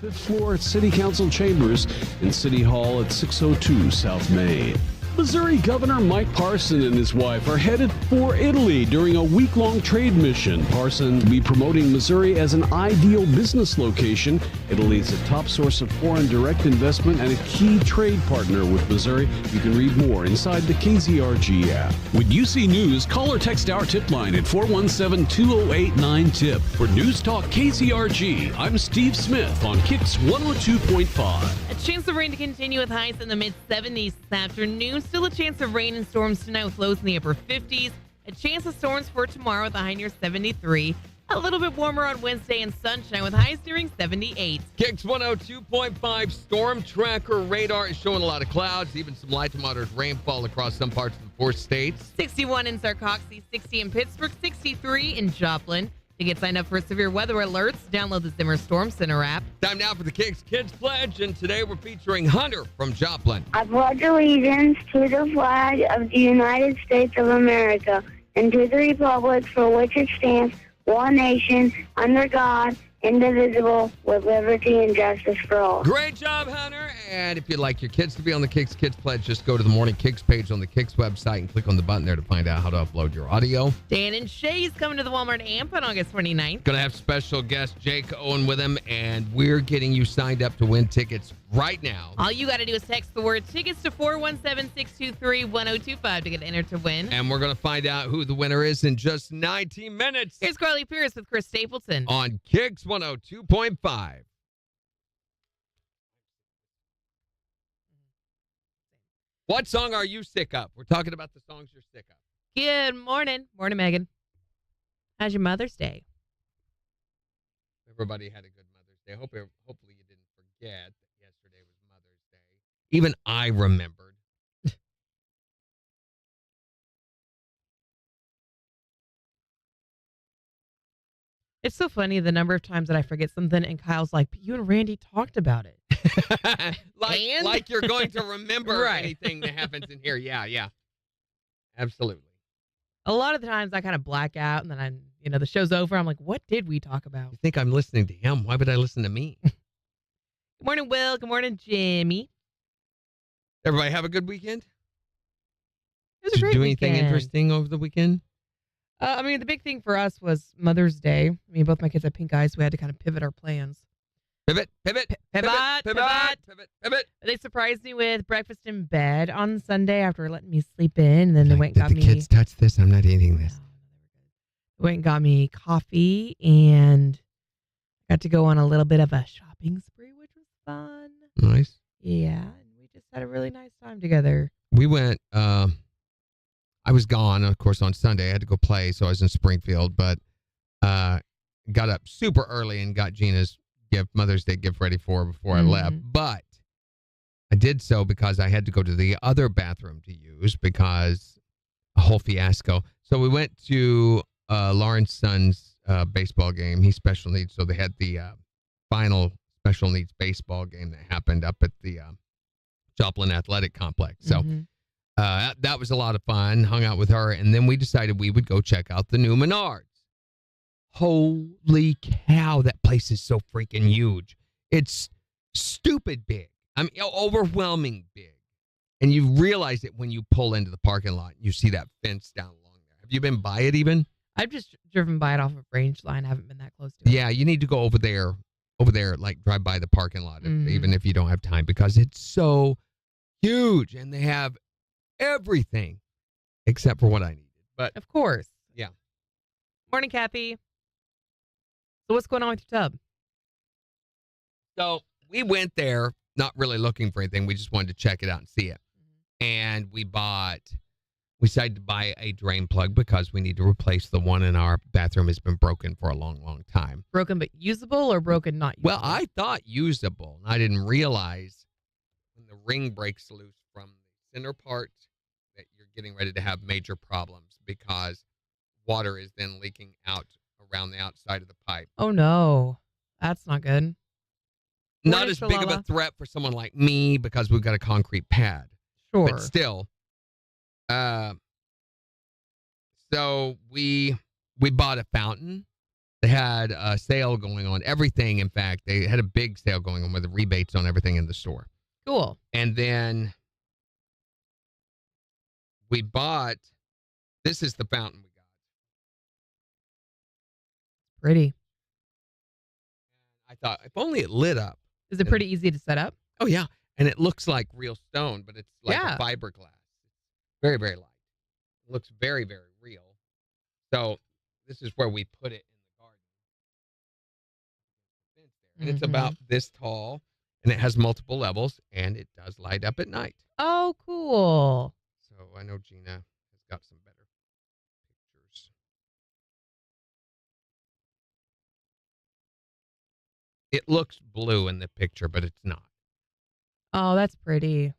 5th floor at City Council Chambers in City Hall at 602 South Main. Missouri Governor Mike Parson and his wife are headed for Italy during a week-long trade mission. Parson will be promoting Missouri as an ideal business location. Italy is a top source of foreign direct investment and a key trade partner with Missouri. You can read more inside the KZRG app. When you see news, call or text our tip line at 417-208-9TIP. For News Talk KZRG, I'm Steve Smith on KIX 102.5. A chance of rain to continue with highs in the mid-70s this afternoon. Still a chance of rain and storms tonight with lows in the upper 50s. A chance of storms for tomorrow with a high near 73. A little bit warmer on Wednesday and sunshine with highs nearing 78. KIX 102.5 storm tracker radar is showing a lot of clouds, even some light to moderate rainfall across some parts of the 4 states. 61 in Sarcoxy, 60 in Pittsburgh, 63 in Joplin. To get signed up for severe weather alerts, download the Zimmer Storm Center app. Time now for the KIX Kids Pledge, and today we're featuring Hunter from Joplin. I pledge allegiance to the flag of the United States of America and to the republic for which it stands, one nation, under God, indivisible, with liberty and justice for all. Great job, Hunter. And if you'd like your kids to be on the KIX Kids Pledge, just go to the Morning KIX page on the KIX website and click on the button there to find out how to upload your audio. Dan and Shay's coming to the Walmart Amp on August 29th. Going to have special guest Jake Owen with him, and we're getting you signed up to win tickets right now. All you got to do is text the word tickets to 417-623-1025 to get entered to win. And we're going to find out who the winner is in just 19 minutes. Here's Carly Pierce with Chris Stapleton On KIX 102.5. What song are you sick of? We're talking about the songs you're sick of. Good morning. Morning, Megan. How's your Mother's Day? Everybody had a good Mother's Day. Hopefully you didn't forget that yesterday was Mother's Day. Even I remembered. It's so funny the number of times that I forget something and Kyle's like, but you and Randy talked about it. like you're going to remember Right. anything that happens in here. Yeah. Absolutely. A lot of the times I kind of black out and then the show's over. I'm like, what did we talk about? You think I'm listening to him? Why would I listen to me? Good morning, Will. Good morning, Jimmy. Everybody have a good weekend? It was Did a great you do anything weekend. interesting over the weekend? The big thing for us was Mother's Day. Both my kids had pink eyes, so we had to kind of pivot our plans. Pivot. Pivot. They surprised me with breakfast in bed on Sunday after letting me sleep in. And then they went and got me. Did the kids touch this? I'm not eating this. Went and got me coffee and got to go on a little bit of a shopping spree, which was fun. Nice. Yeah, and we just had a really nice time together. We went, I was gone, of course, on Sunday. I had to go play, so I was in Springfield, but got up super early and got Gina's Mother's Day gift ready for her before I left. But I did so because I had to go to the other bathroom to use because a whole fiasco. So we went to Lauren's son's baseball game. He's special needs, so they had the final special needs baseball game that happened up at the Joplin Athletic Complex. So that was a lot of fun. Hung out with her, and then we decided we would go check out the new Menards. Holy cow, that place is so freaking huge. It's stupid big. Overwhelming big. And you realize it when you pull into the parking lot and you see that fence down along there. Have you been by it even? I've just driven by it off of Range Line. I haven't been that close to it. Yeah, you need to go over there, like drive by the parking lot, even if you don't have time, because it's so huge and they have everything except for what I needed. But Of course. Yeah. Morning, Kathy. So what's going on with your tub? So we went there not really looking for anything. We just wanted to check it out and see it. And we decided to buy a drain plug because we need to replace the one in our bathroom. Has been broken for a long, long time. Broken but usable or broken not usable? Well, I thought usable. I didn't realize when the ring breaks loose from the center part that you're getting ready to have major problems because water is then leaking out around the outside of the pipe. Oh, no. That's not good. Not Morning, as big of a Shalala. threat for someone like me because we've got a concrete pad. Sure. But still. So we bought a fountain They had a sale going on. Everything, in fact, they had a big sale going on with the rebates on everything in the store. Cool. And then we bought, this is the fountain we got. Pretty. I thought, if only it lit up. Is it pretty easy to set up? Oh, yeah. And it looks like real stone, but it's like a fiberglass. Very, very light. It looks very, very real. So this is where we put it in the garden. And it's about this tall, and it has multiple levels, and it does light up at night. Oh, cool. So I know Gina has got some better pictures. It looks blue in the picture, but it's not. Oh, that's pretty.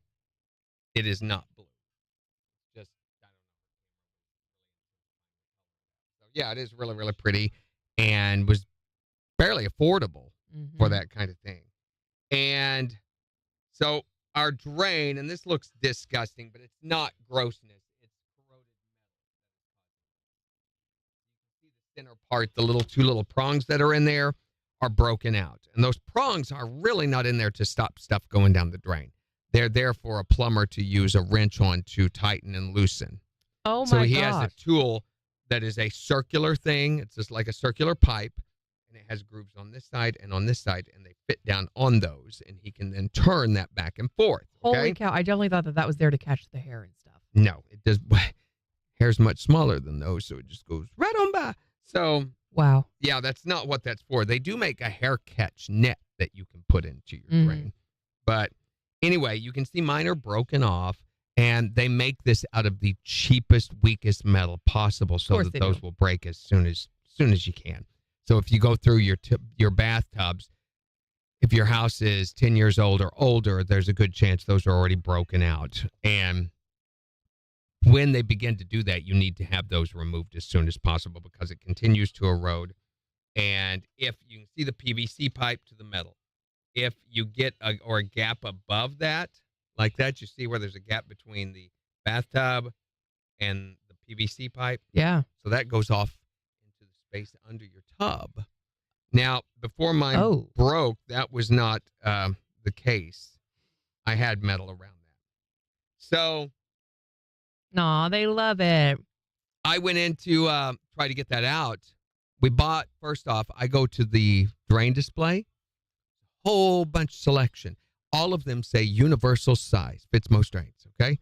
It is not blue. Just, I don't know. So, yeah, it is really, really pretty and was fairly affordable for that kind of thing. And so our drain, and this looks disgusting, but it's not grossness. It's corroded metal. You can see the center part, the two little prongs that are in there are broken out. And those prongs are really not in there to stop stuff going down the drain. They're there for a plumber to use a wrench on to tighten and loosen. Oh, my gosh. So he has a tool that is a circular thing. It's just like a circular pipe, and it has grooves on this side and on this side, and they fit down on those, and he can then turn that back and forth. Okay? Holy cow. I definitely thought that was there to catch the hair and stuff. No, it does. Hair's much smaller than those, so it just goes right on by. So, wow. Yeah, that's not what that's for. They do make a hair catch net that you can put into your drain. But anyway, you can see mine are broken off, and they make this out of the cheapest, weakest metal possible so that those will break as soon as you can. So if you go through your bathtubs, if your house is 10 years old or older, there's a good chance those are already broken out. And when they begin to do that, you need to have those removed as soon as possible because it continues to erode. And if you can see the PVC pipe to the metal, if you get a gap above that, like that, you see where there's a gap between the bathtub and the PVC pipe? Yeah. So that goes off into the space under your tub. Now, before mine broke, that was not the case. I had metal around that. So... Aw, they love it. I went in to try to get that out. We bought, first off, I go to the drain display. Whole bunch of selection. All of them say universal size. Fits most drains, okay?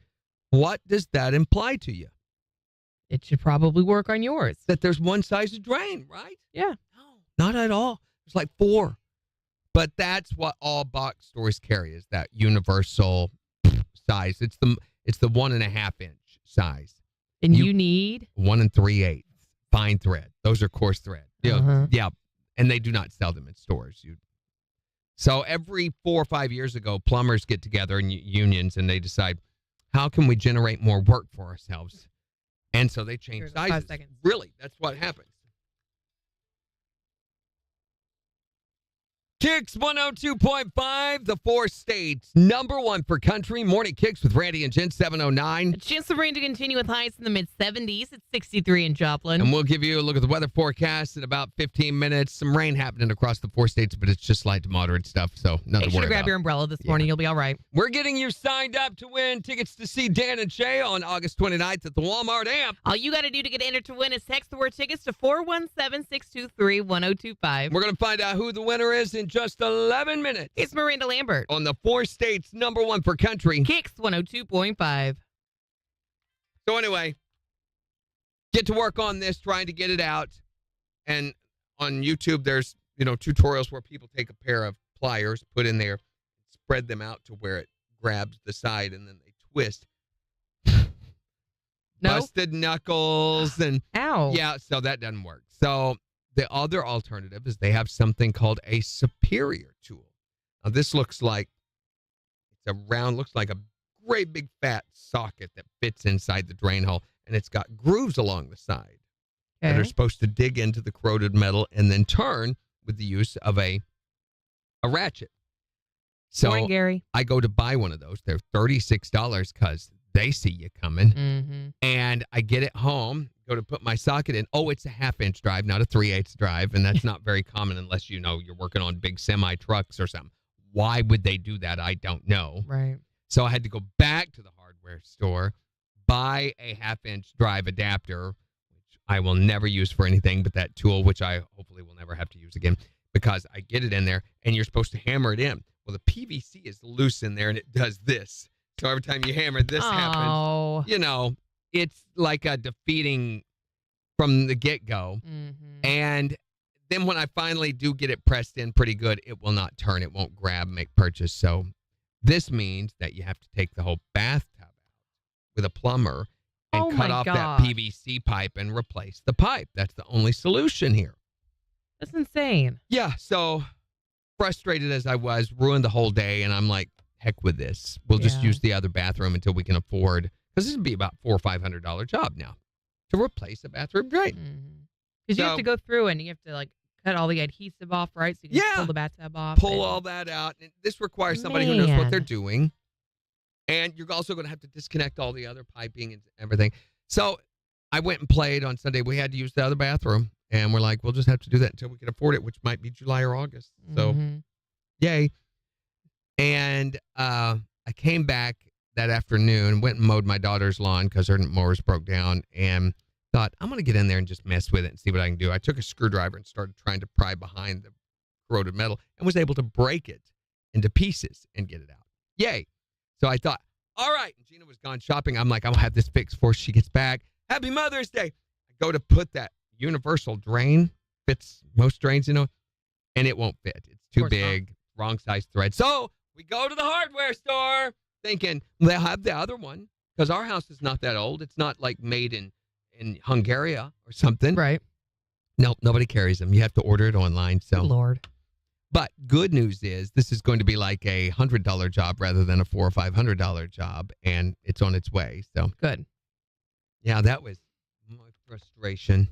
What does that imply to you? It should probably work on yours. That there's one size of drain, right? Yeah. No, not at all. There's like 4. But that's what all box stores carry is that universal size. It's the 1.5 inch size. And you need 1 3/8 fine thread. Those are coarse thread. Yeah. And they do not sell them in stores. So every 4 or 5 years ago, plumbers get together in unions and they decide, how can we generate more work for ourselves? And so they change sizes. 5 seconds. Really, that's what happens. KIX 102.5, the 4 states. Number 1 for country. Morning KIX with Randy and Jen, 709. A chance of rain to continue with highs in the mid-70s. It's 63 in Joplin. And we'll give you a look at the weather forecast in about 15 minutes. Some rain happening across the 4 states, but it's just light to moderate stuff, so nothing to worry about. Make sure to grab your umbrella this morning. You'll be all right. We're getting you signed up to win tickets to see Dan and Shay on August 29th at the Walmart Amp. All you got to do to get entered to win is text the word tickets to 417-623-1025. We're going to find out who the winner is in just 11 minutes. It's Miranda Lambert on the 4 states, number 1 for country. KIX 102.5. So anyway, get to work on this, trying to get it out. And on YouTube, there's, tutorials where people take a pair of pliers, put in there, spread them out to where it grabs the side, and then they twist. Busted knuckles and ow. Yeah, so that doesn't work. So the other alternative is they have something called a superior tool. Now this looks like looks like a great big fat socket that fits inside the drain hole, and it's got grooves along the side that are supposed to dig into the corroded metal and then turn with the use of a ratchet. So Morning, Gary. I go to buy one of those. They're $36 because they see you coming. Mm-hmm. And I get it home, go to put my socket in. Oh, it's a 1/2-inch drive, not a 3/8 drive. And that's not very common unless you're working on big semi trucks or something. Why would they do that? I don't know. Right. So I had to go back to the hardware store, buy a 1/2-inch drive adapter, which I will never use for anything but that tool, which I hopefully will never have to use again, because I get it in there and you're supposed to hammer it in. Well, the PVC is loose in there and it does this. So every time you hammer, this happens. It's like a defeating from the get-go. Mm-hmm. And then when I finally do get it pressed in pretty good, it will not turn. It won't grab, make purchase. So this means that you have to take the whole bathtub out with a plumber and cut off that PVC pipe and replace the pipe. That's the only solution here. That's insane. Yeah, so frustrated as I was, ruined the whole day, and I'm like, heck with this. We'll just use the other bathroom until we can afford, because this would be about $400 or $500 job now to replace a bathroom drain. Because you have to go through and you have to cut all the adhesive off, right? So you can pull the bathtub off. Pull all that out. And this requires somebody who knows what they're doing. And you're also going to have to disconnect all the other piping and everything. So I went and played on Sunday. We had to use the other bathroom. And we're like, we'll just have to do that until we can afford it, which might be July or August. So, yay. And I came back that afternoon, went and mowed my daughter's lawn because her mowers broke down, and thought, I'm going to get in there and just mess with it and see what I can do. I took a screwdriver and started trying to pry behind the corroded metal and was able to break it into pieces and get it out. Yay. So I thought, all right. And Gina was gone shopping. I'm like, I'm going to have this fixed before she gets back. Happy Mother's Day. I go to put that universal drain, fits most drains, and it won't fit. It's too big, wrong size thread. So we go to the hardware store thinking they'll have the other one because our house is not that old. It's not like made in Hungary or something. Right. Nope, nobody carries them. You have to order it online. So, good Lord. But good news is this is going to be like a $100 job rather than a $400 or $500 job, and it's on its way. So good. Yeah, that was my frustration.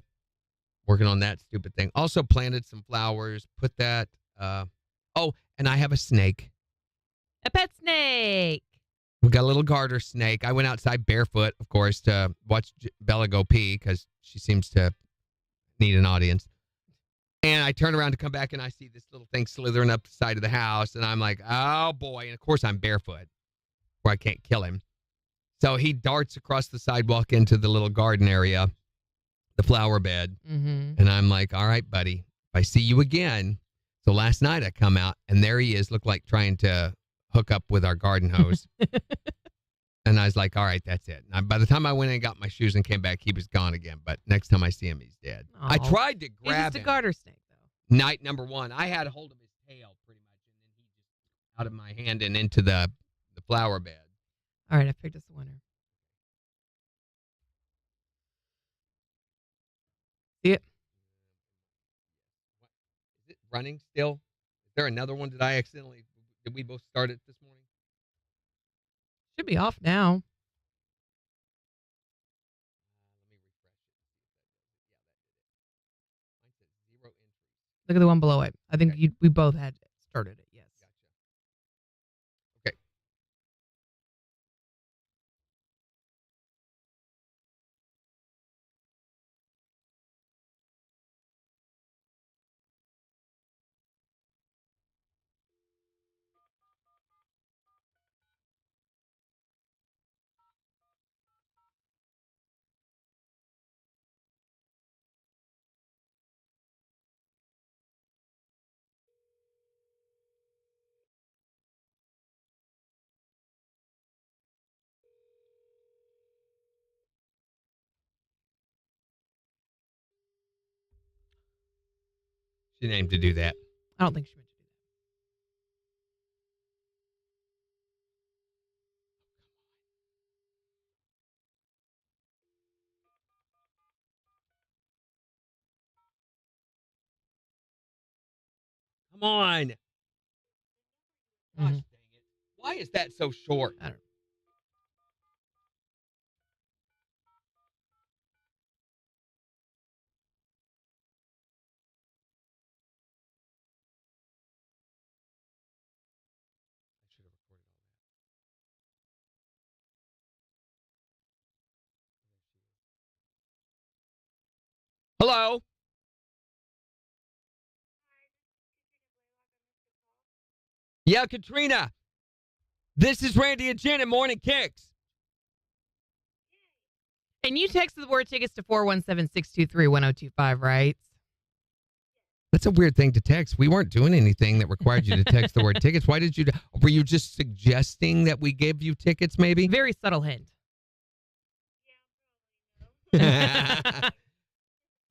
Working on that stupid thing. Also planted some flowers, put that, and I have a snake. A pet snake. We got a little garter snake. I went outside barefoot, of course, to watch Bella go pee because she seems to need an audience. And I turn around to come back and I see this little thing slithering up the side of the house. And I'm like, oh boy. And of course I'm barefoot where I can't kill him. So he darts across the sidewalk into the little garden area, the flower bed. And I'm like, all right, buddy, if I see you again. So last night I come out and there he is, looked like trying to hook up with our garden hose. And I was like, all right, that's it. And by the time I went and got my shoes and came back, he was gone again. But next time I see him, he's dead. Aww. I tried to grab him. He's just a garter snake, though. Night number one, I had a hold of his tail pretty much. And then he just out of my hand and into the flower bed. All right, I picked us a winner. See it? Is it running still? Is there another one? Did we both start it this morning? Should be off now. Let me refresh it. Yeah, that did it. Mine said 0 entries. Look at the one below it. I think Okay. we both had started it, yes. Gotcha. Okay. She named to do that. I don't think she meant to do Come on. that. Gosh dang it. Why is that so short? I don't know. Hello? Yeah, Katrina. This is Randy and Jen at Morning Kicks. And you texted the word tickets to 417-623-1025, right? That's a weird thing to text. We weren't doing anything that required you to text the word tickets. Why did you? Were you just suggesting that we give you tickets, maybe? Very subtle hint.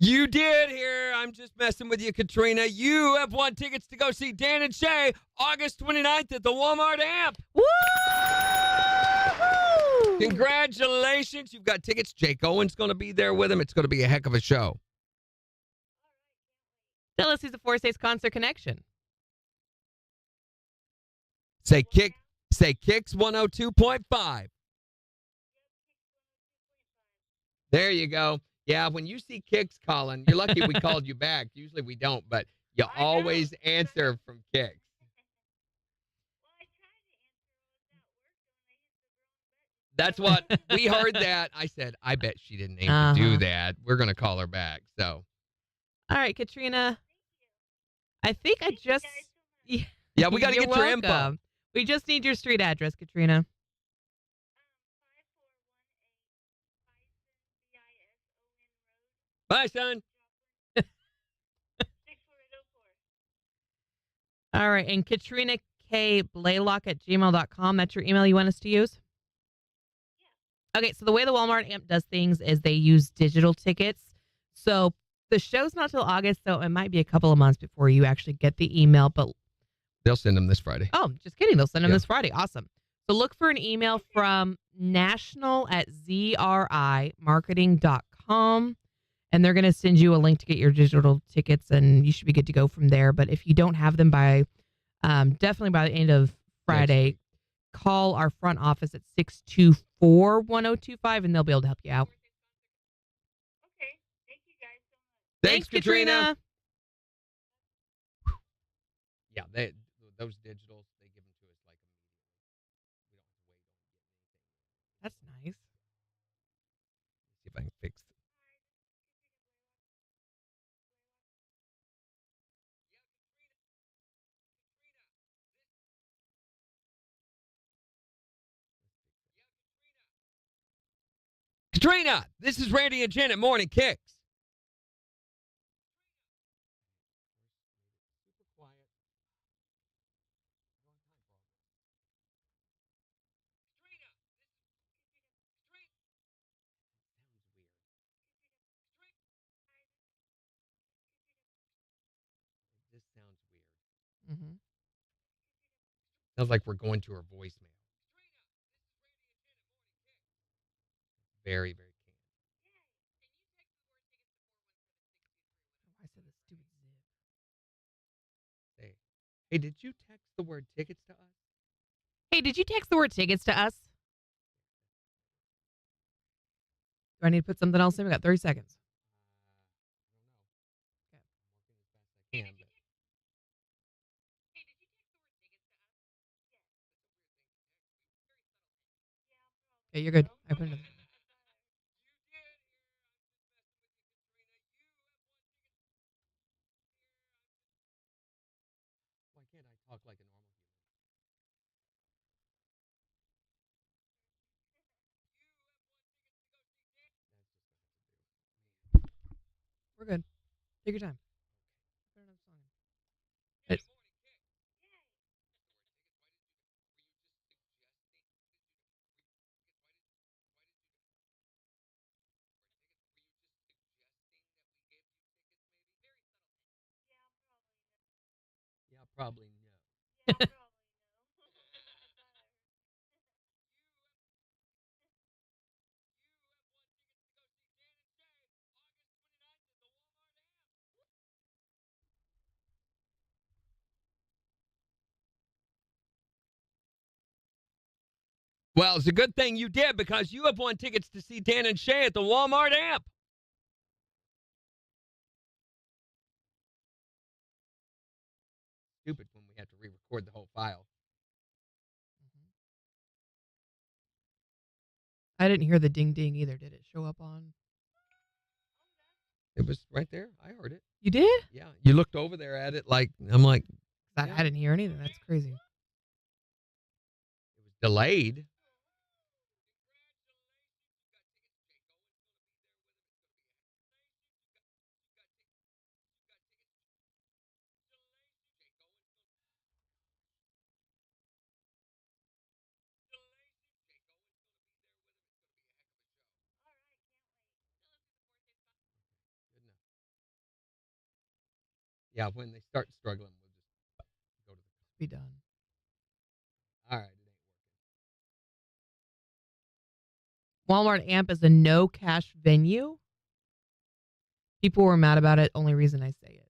You did here. I'm just messing with you, Katrina. You have won tickets to go see Dan and Shay August 29th at the Walmart Amp. Woo! Congratulations. You've got tickets. Jake Owen's going to be there with him. It's going to be a heck of a show. Tell us who's the Four States Concert Connection. Say KIX 102.5. There you go. Yeah, when you see KIX calling, you're lucky we called you back. Usually we don't, but you always answer from KIX. That's what we heard that. I said, I bet she didn't aim to do that. We're going to call her back. So, all right, Katrina. I think I just. Yeah, we got to get your info. We just need your street address, Katrina. Bye, son. All right, and Katrina K. Blaylock at gmail.com. That's your email you want us to use? Yeah. Okay, so the way the Walmart Amp does things is they use digital tickets. So the show's not till August, so it might be a couple of months before you actually get the email, but they'll send them this Friday. Oh, just kidding. They'll send them this Friday. Awesome. So look for an email from national@zrimarketing.com. And they're going to send you a link to get your digital tickets, and you should be good to go from there. But if you don't have them by, definitely by the end of Friday, call our front office at 624-1025, and they'll be able to help you out. Okay. Thank you guys so much. Thanks, Katrina. Yeah, those digitals, they give them to us like immediately. We don't have to wait on getting anything. That's nice. See if I can fix it. Katrina, this is Randy and Jen at Morning Kicks. Super quiet. This sounds weird. Mm-hmm. Sounds like we're going to her voicemail. Very, very canned. I said the stupid zip. Hey, did you text the word tickets to us? Hey, did you text the word tickets to us? Do I need to put something else in? We got 30 seconds. I don't know. Okay. I'm working as fast as I can, but... Okay, you're good. I put it in. Why can't I talk like a normal human? We're good. Take your time. Put another song in. Yeah, probably no. Well, it's a good thing you did because you have won tickets to see Dan and Shay at the Walmart Amp. Stupid when we had to re-record the whole file. I didn't hear the ding ding either. Did it show up on? It was right there. I heard it. You did? Yeah. You looked over there at it like, I'm like, I yeah. didn't hear anything. That's crazy. It was delayed. Yeah, when they start struggling, we'll just go to the. Be done. All right. Walmart Amp is a no cash venue. People were mad about it. Only reason I say it.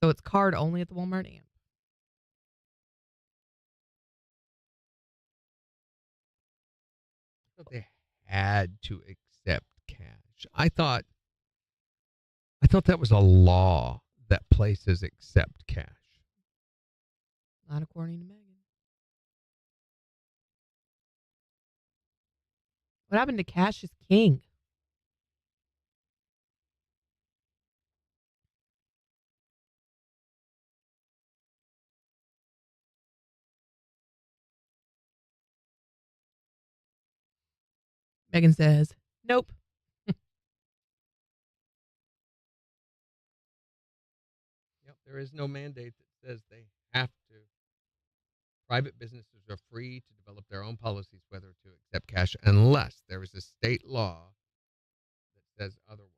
So it's card only at the Walmart Amp. I thought they had to accept cash. I thought that was a law that places accept cash. Not according to Megan. What happened to Cash is King? Megan says, nope. Yep, there is no mandate that says they have to. Private businesses are free to develop their own policies whether to accept cash unless there is a state law that says otherwise.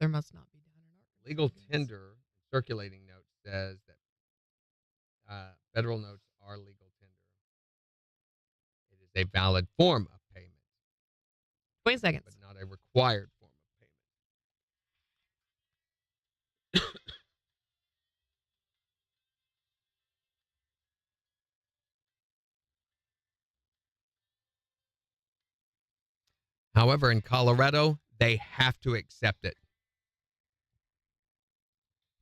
There must not be down in our Legal tender circulating note says that federal notes are legal tender. It is a valid form of payment, 20 seconds. but not a required form of payment. However, in Colorado, they have to accept it.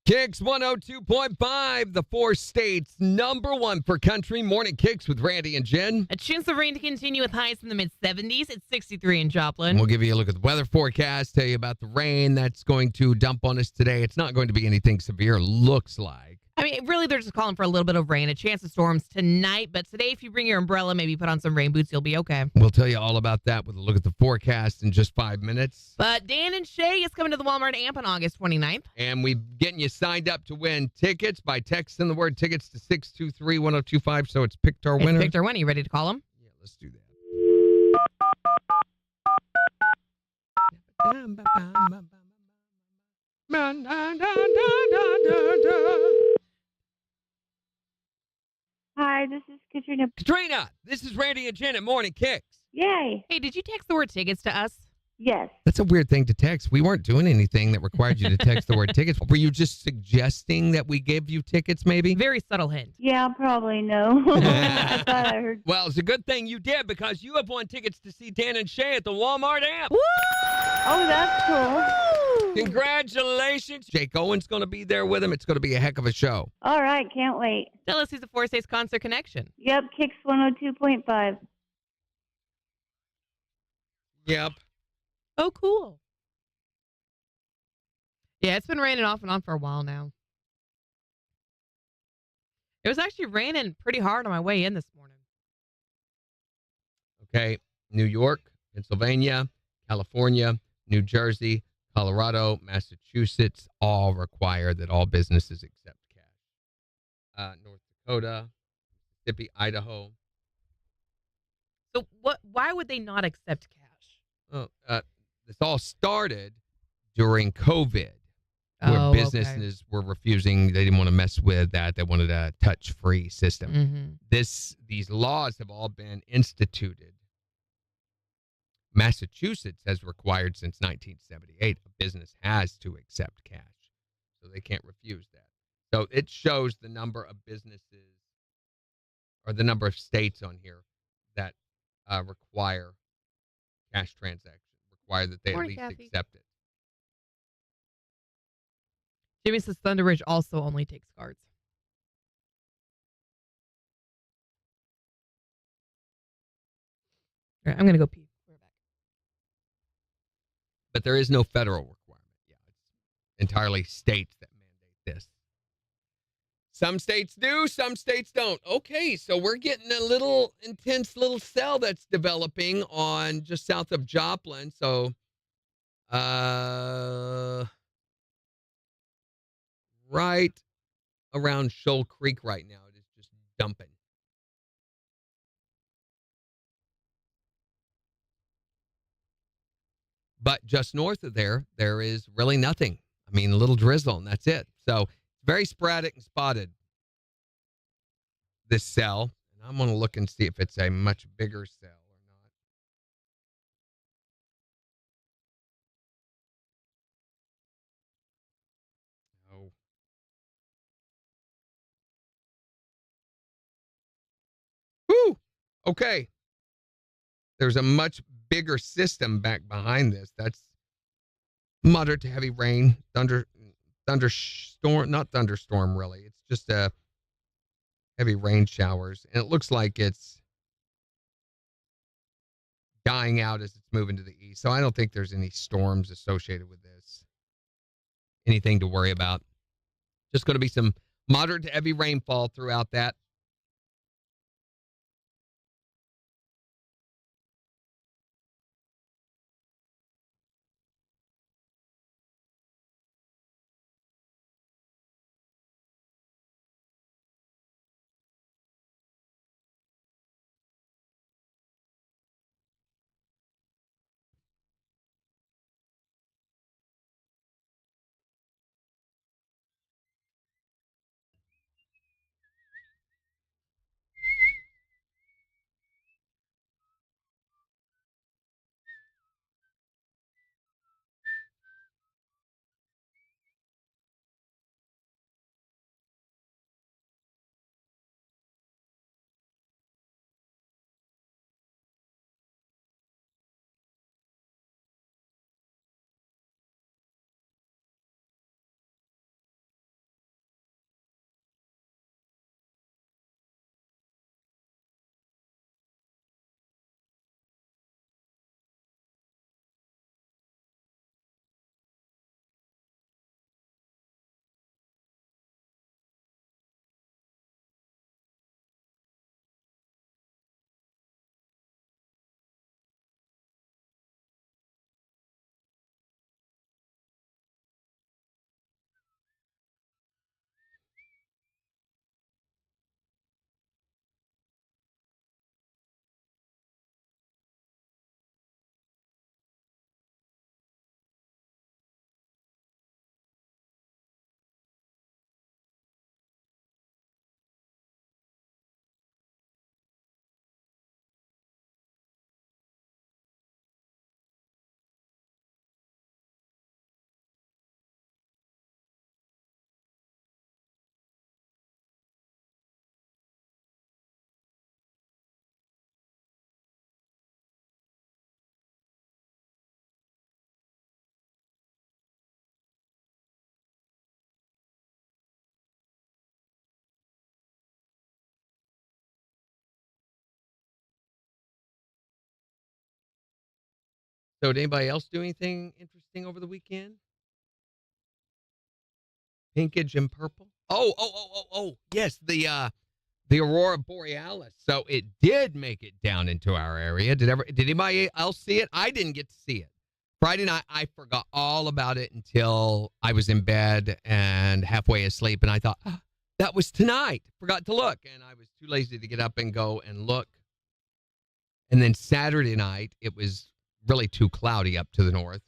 KIX 102.5, the 4 states, #1 for country. Morning KIX with Randy and Jen. A chance of rain to continue with highs in the mid-70s. It's 63 in Joplin. And we'll give you a look at the weather forecast, tell you about the rain that's going to dump on us today. It's not going to be anything severe, looks like. I mean, really, they're just calling for a little bit of rain, a chance of storms tonight. But today, if you bring your umbrella, maybe put on some rain boots, you'll be okay. We'll tell you all about that with a look at the forecast in just 5 minutes. But Dan and Shay is coming to the Walmart Amp on August 29th. And we're getting you signed up to win tickets by texting the word tickets to 623-1025. So it's picked our winner. It's picked our winner. You ready to call him? Yeah, let's do that. Hi, this is Katrina. Katrina, this is Randy and Jen at Morning KIX. Yay. Hey, did you text the word tickets to us? Yes. That's a weird thing to text. We weren't doing anything that required you to text the word tickets. Were you just suggesting that we give you tickets, maybe? Very subtle hint. Yeah, probably no. I thought I heard. Well, it's a good thing you did because you have won tickets to see Dan and Shay at the Walmart Amp. Woo! Oh, that's cool. Congratulations. Jake Owen's going to be there with him. It's going to be a heck of a show. All right, can't wait. Tell us who's the 4 States Concert Connection. Yep, KIX 102.5. Yep. Oh, cool. Yeah, it's been raining off and on for a while now. It was actually raining pretty hard on my way in this morning. Okay. New York, Pennsylvania, California, New Jersey, Colorado, Massachusetts all require that all businesses accept cash. North Dakota, Mississippi, Idaho. So why would they not accept cash? This all started during COVID, where Oh, businesses were refusing. They didn't want to mess with that. They wanted a touch-free system. Mm-hmm. These laws have all been instituted. Massachusetts has required since 1978 a business has to accept cash, so they can't refuse that. So it shows the number of businesses or the number of states on here that require cash transactions, require that they Morning, at least Kathy. accept it. Jimmy says Thunder Ridge also only takes cards. All right, I'm going to go pee. We're back. But there is no federal requirement. Yeah, it's entirely states that mandate this. Some states do, some states don't. Okay, so we're getting a little intense little cell that's developing on just south of Joplin. So, right around Shoal Creek right now, it is just dumping. But just north of there is really nothing. I mean, a little drizzle, and that's it. So, very sporadic and spotted, this cell. And I'm going to look and see if it's a much bigger cell or not. No. Woo! Okay. There's a much bigger system back behind this. That's moderate to heavy rain, thunderstorm, not thunderstorm really. It's just a heavy rain showers. And it looks like it's dying out as it's moving to the east. So I don't think there's any storms associated with this. Anything to worry about. Just going to be some moderate to heavy rainfall throughout that. So did anybody else do anything interesting over the weekend? Pinkage and purple? Oh. Yes, the Aurora Borealis. So it did make it down into our area. Did anybody else see it? I didn't get to see it. Friday night, I forgot all about it until I was in bed and halfway asleep. And I thought, that was tonight. Forgot to look. And I was too lazy to get up and go and look. And then Saturday night, it was really too cloudy up to the north.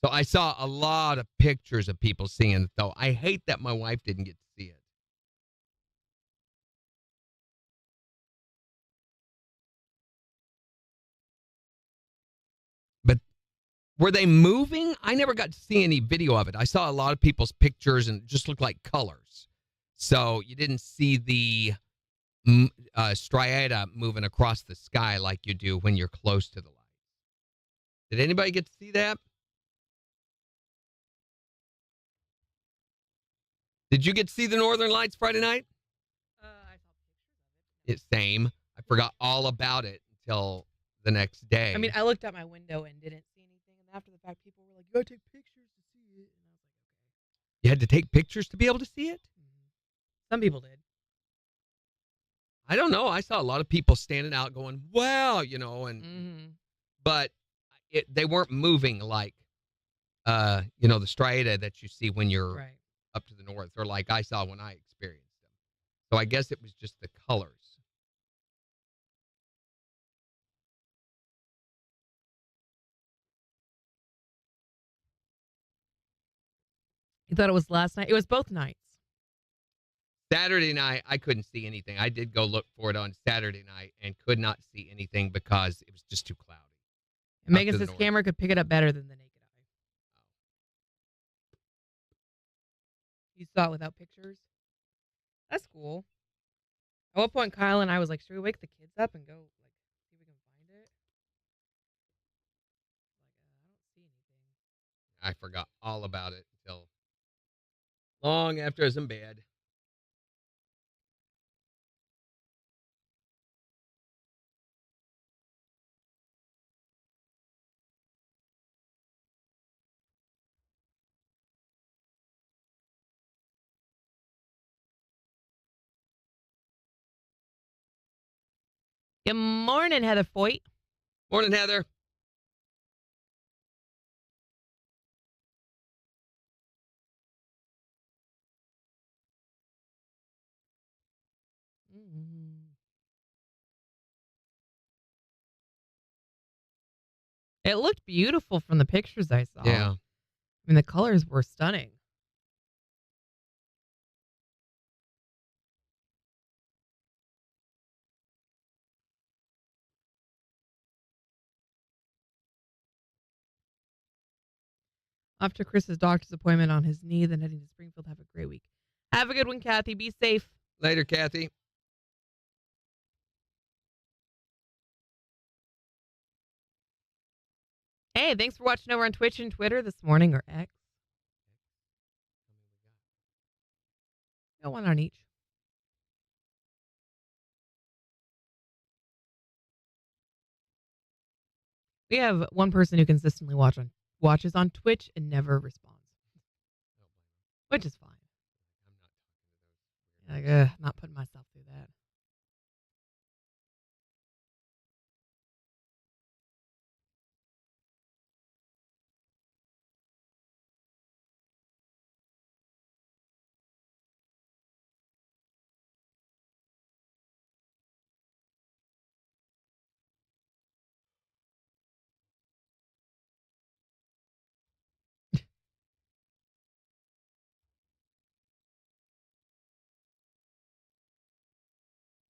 So I saw a lot of pictures of people seeing it, though. I hate that my wife didn't get to see it. But were they moving? I never got to see any video of it. I saw a lot of people's pictures and it just looked like colors. So you didn't see the striata moving across the sky like you do when you're close to the lights. Did anybody get to see that? Did you get to see the Northern Lights Friday night? I saw pictures of it. It's same. I forgot all about it until the next day. I mean, I looked out my window and didn't see anything, and after the fact, people were like, "You gotta take pictures to see it," and I was like, "Okay." You had to take pictures to be able to see it? Some people did. I don't know. I saw a lot of people standing out going, wow, but they weren't moving like, the striata that you see when you're Right. up to the north, or like I saw when I experienced them. So I guess it was just the colors. You thought it was last night? It was both nights. Saturday night, I couldn't see anything. I did go look for it on Saturday night and could not see anything because it was just too cloudy. And Megan says camera could pick it up better than the naked eye. You saw it without pictures? That's cool. At one point, Kyle and I was like, should we wake the kids up and go, like, see if we can find it? Like, I don't see anything. I forgot all about it until long after I was in bed. Good morning, Heather Foyt. Morning, Heather. It looked beautiful from the pictures I saw. Yeah. I mean, the colors were stunning. After Chris's doctor's appointment on his knee, then heading to Springfield. Have a great week. Have a good one, Kathy. Be safe. Later, Kathy. Hey, thanks for watching over on Twitch and Twitter this morning, or X. Got one on each. We have one person who consistently watches on Twitch and never responds, which is fine. Like, not putting myself through that.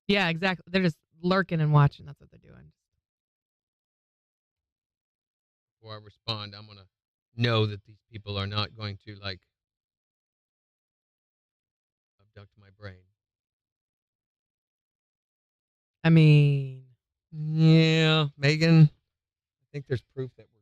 Yeah, exactly. They're just lurking and watching. That's what they're doing. Before I respond, I'm going to know that these people are not going to, like, abduct my brain. I mean, yeah, Megan, I think there's proof that we're going to.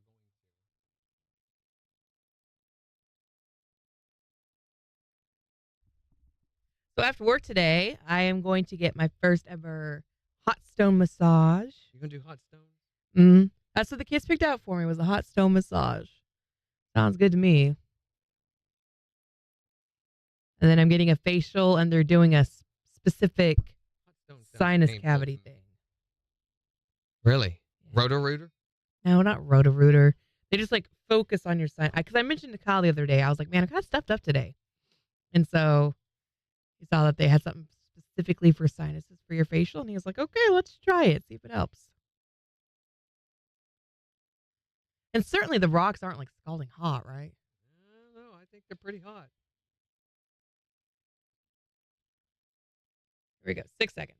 So after work today, I am going to get my first ever hot stone massage. You going to do hot stones? Mm-hmm. That's what the kids picked out for me, was a hot stone massage. Sounds good to me. And then I'm getting a facial, and they're doing a specific sinus cavity thing. Really? Yeah. Roto-Rooter? No, not Roto-Rooter. They just like focus on your sinus. Because I mentioned to Kyle the other day, I was like, man, I got stuffed up today. And so he saw that they had something specifically for sinuses for your facial. And he was like, okay, let's try it. See if it helps. And certainly the rocks aren't like scalding hot, right? No, I think they're pretty hot. Here we go. 6 seconds.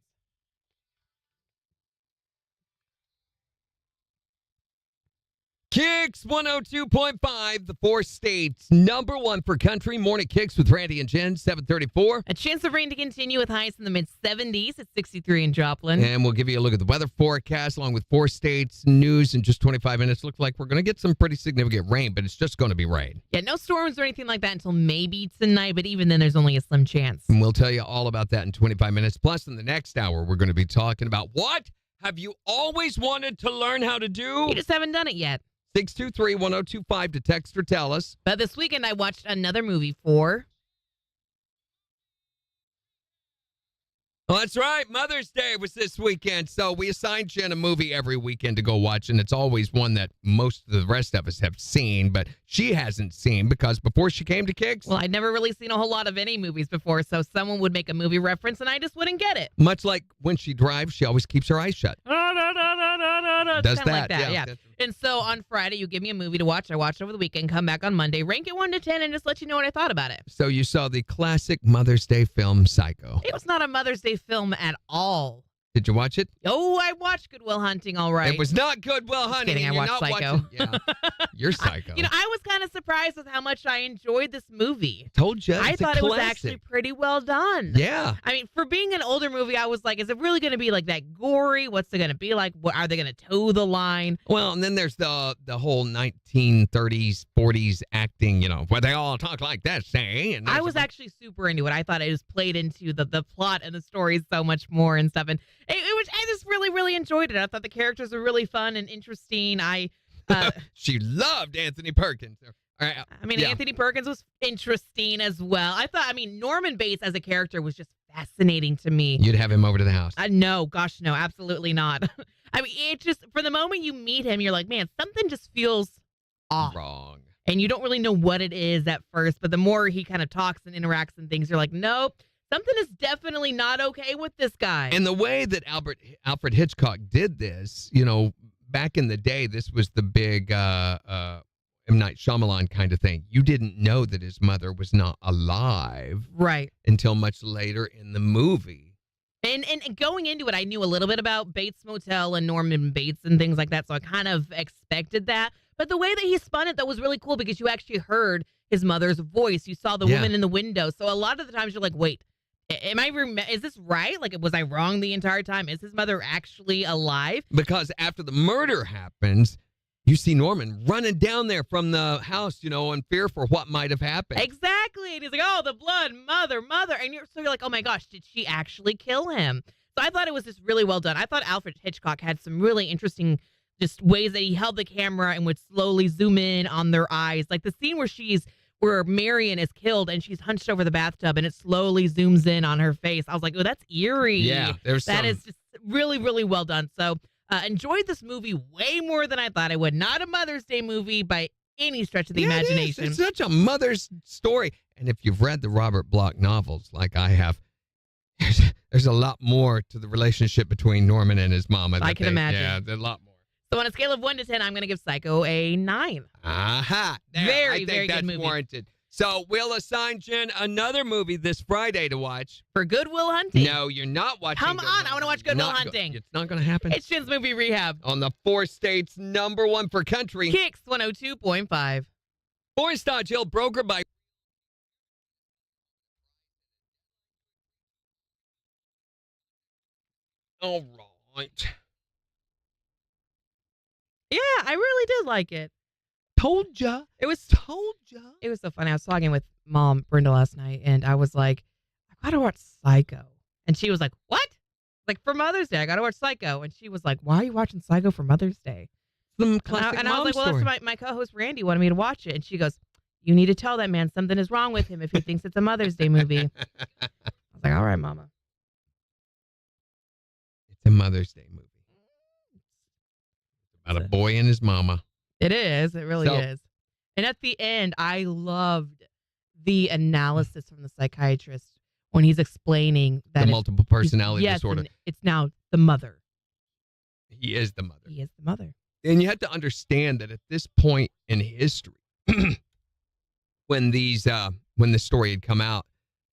KIX 102.5, the 4 states, number 1 for country. Morning KIX with Randy and Jen, 734. A chance of rain to continue with highs in the mid-70s at 63 in Joplin. And we'll give you a look at the weather forecast along with 4 states news in just 25 minutes. Looks like we're going to get some pretty significant rain, but it's just going to be rain. Yeah, no storms or anything like that until maybe tonight, but even then there's only a slim chance. And we'll tell you all about that in 25 minutes. Plus, in the next hour, we're going to be talking about what have you always wanted to learn how to do? You just haven't done it yet. 623-1025 to text or tell us. But this weekend, I watched another movie for... Well, that's right. Mother's Day was this weekend, so we assigned Jen a movie every weekend to go watch, and it's always one that most of the rest of us have seen, but she hasn't seen because before she came to KIX, Well, I'd never really seen a whole lot of any movies before, so someone would make a movie reference, and I just wouldn't get it. much like when she drives, she always keeps her eyes shut. Does Kinda that, like that, yeah. And so on Friday, you give me a movie to watch. I watch it over the weekend, come back on Monday, rank it 1 to 10, and just let you know what I thought about it. So you saw the classic Mother's Day film, Psycho. It was not a Mother's Day film at all. Did you watch it? Oh, I watched Good Will Hunting, all right. It was not Good Will Hunting. kidding, I You're watched not Psycho. Yeah, you're Psycho. I was kind of surprised with how much I enjoyed this movie. Told you. I thought it was actually pretty well done. Yeah. I mean, for being an older movie, I was like, is it really going to be like that gory? What's it going to be like? What, are they going to toe the line? Well, and then there's the whole 1930s, 40s acting, where they all talk like that, say. And I was actually super into it. I thought it just played into the plot and the story so much more and stuff. And I just really, really enjoyed it. I thought the characters were really fun and interesting. She loved Anthony Perkins. All right. Yeah. Anthony Perkins was interesting as well. Norman Bates as a character was just fascinating to me. You'd have him over to the house. No, gosh, no, absolutely not. It just, for the moment you meet him, you're like, man, something just feels off. Wrong. And you don't really know what it is at first, but the more he kind of talks and interacts and things, you're like, nope, something is definitely not okay with this guy. And the way that Alfred Hitchcock did this, back in the day, this was the big M. Night Shyamalan kind of thing. You didn't know that his mother was not alive. Right. Until much later in the movie. And going into it, I knew a little bit about Bates Motel and Norman Bates and things like that, so I kind of expected that. But the way that he spun it, that was really cool because you actually heard his mother's voice. You saw the woman in the window. So a lot of the times you're like, wait, is this right? Like, was I wrong the entire time? Is his mother actually alive? Because after the murder happens, you see Norman running down there from the house, in fear for what might have happened. Exactly. And he's like, oh, the blood, mother. And you're like, oh my gosh, did she actually kill him? So I thought it was just really well done. I thought Alfred Hitchcock had some really interesting just ways that he held the camera and would slowly zoom in on their eyes. Like the scene where Marion is killed and she's hunched over the bathtub and it slowly zooms in on her face. I was like, oh, that's eerie. Yeah, that is just really, really well done. So enjoyed this movie way more than I thought I would. Not a Mother's Day movie by any stretch of the imagination. It's such a mother's story. And if you've read the Robert Bloch novels like I have, there's a lot more to the relationship between Norman and his mama. I can imagine. Yeah, there's a lot more. So on a scale of 1 to 10, I'm going to give Psycho a 9. Aha. There, very, very good movie. Warranted. So we'll assign Jen another movie this Friday to watch. For Good Will Hunting. No, you're not watching Come on, I want to watch Good Will Hunting. It's not going to happen. It's Jen's Movie Rehab. On the 4 states, #1 for country. KIX 102.5. Boys Dodge Hill, broker by... All right. Yeah, I really did like it. Told ya. It was so funny. I was talking with Mom, Brenda, last night, and I was like, I gotta watch Psycho. And she was like, what? Like, for Mother's Day, I gotta watch Psycho. And she was like, why are you watching Psycho for Mother's Day? Some classic and I was like, well, that's my co-host Randy wanted me to watch it. And she goes, you need to tell that man something is wrong with him if he thinks it's a Mother's Day movie. I was like, all right, Mama. It's a Mother's Day movie. It's about a boy and his mama. It is. It really is. And at the end, I loved the analysis from the psychiatrist when he's explaining that the multiple personality disorder. And it's now the mother. He is the mother. He is the mother. And you have to understand that at this point in history, when the story had come out,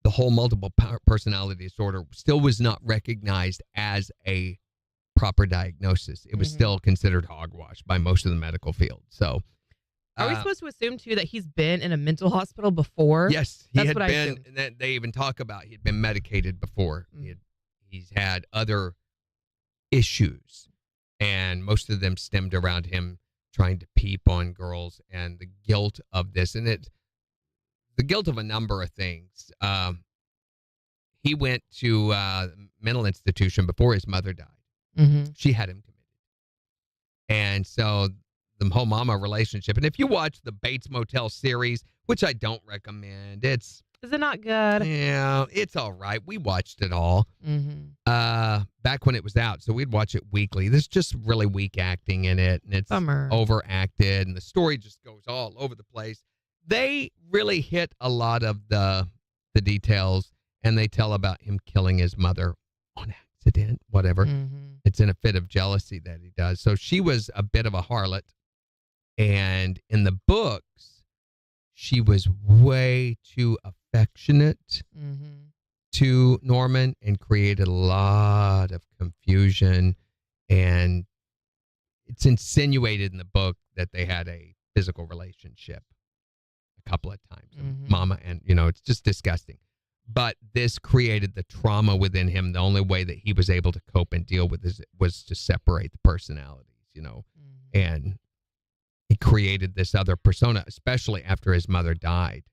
the whole multiple personality disorder still was not recognized as a proper diagnosis. It was still considered hogwash by most of the medical field. So, are we supposed to assume too that he's been in a mental hospital before? Yes, he had been. And they even talk about he'd been medicated before. He's had other issues, and most of them stemmed around him trying to peep on girls and the guilt of this, and the guilt of a number of things. He went to a mental institution before his mother died. Mm-hmm. She had him committed. And so the whole mama relationship. And if you watch the Bates Motel series, which I don't recommend, Is it not good? it's all right. We watched it all back when it was out, so we'd watch it weekly. There's just really weak acting in it, and it's Bummer. overacted, and the story just goes all over the place. They really hit a lot of the details, and they tell about him killing his mother on accident, whatever. It's in a fit of jealousy that he does. So she was a bit of a harlot, and in the books, she was way too affectionate to Norman and created a lot of confusion. And it's insinuated in the book that they had a physical relationship a couple of times. Mama, and, it's just disgusting. But this created the trauma within him. The only way that he was able to cope and deal with this was to separate the personalities, and he created this other persona, especially after his mother died.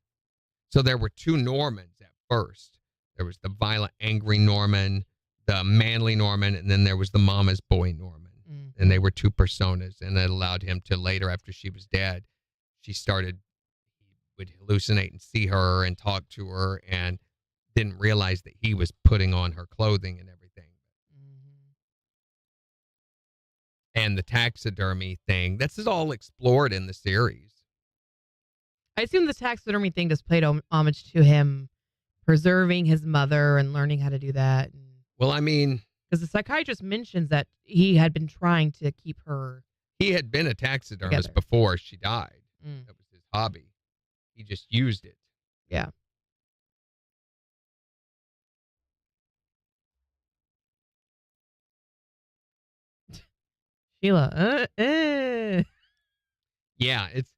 So there were two Normans at first. There was the violent, angry Norman, the manly Norman, and then there was the mama's boy Norman. And they were two personas, and it allowed him to later, after she was dead, he would hallucinate and see her and talk to her, and didn't realize that he was putting on her clothing and everything. And the taxidermy thing, this is all explored in the series. I assume the taxidermy thing just paid homage to him preserving his mother and learning how to do that. Well, I mean, because the psychiatrist mentions that he had been trying to keep her. He had been a taxidermist together before she died. That was his hobby. He just used it. Yeah. Sheila. Yeah, it's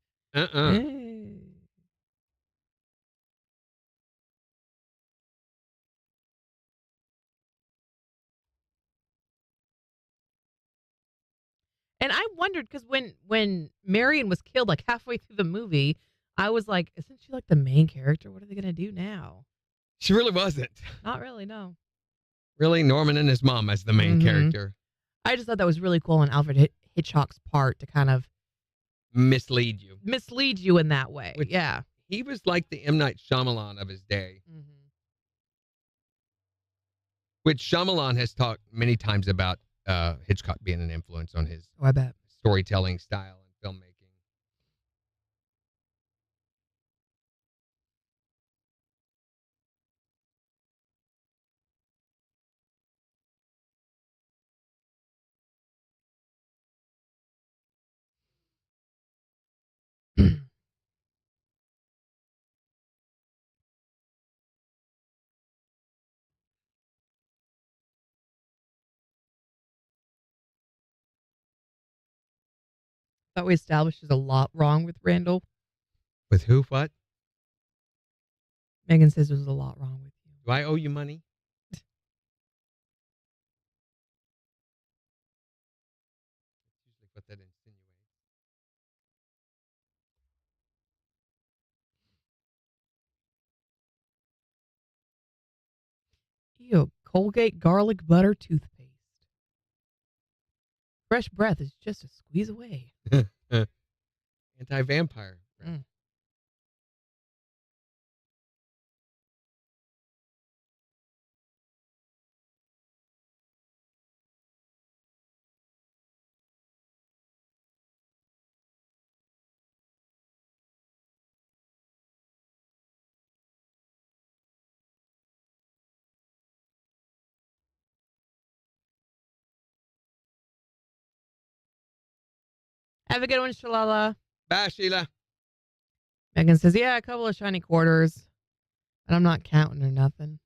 And I wondered, because when Marion was killed, like halfway through the movie, I was like, isn't she like the main character? What are they going to do now? She really wasn't. Not really, no. Really, Norman and his mom as the main character. I just thought that was really cool on Alfred Hitchcock's part to kind of mislead you in that way. Yeah. He was like the M. Night Shyamalan of his day. Which Shyamalan has talked many times about Hitchcock being an influence on his I bet. storytelling style and filmmaking. Thought we established there's a lot wrong with Randall. With who? What? Megan says there's a lot wrong with you. Do I owe you money? That's usually what that insinuates. Ew, Colgate garlic butter toothpaste. Fresh breath is just a squeeze away. Anti-vampire. Have a good one, Shalala. Bye, Sheila. Megan says, yeah, a couple of shiny quarters. And I'm not counting or nothing.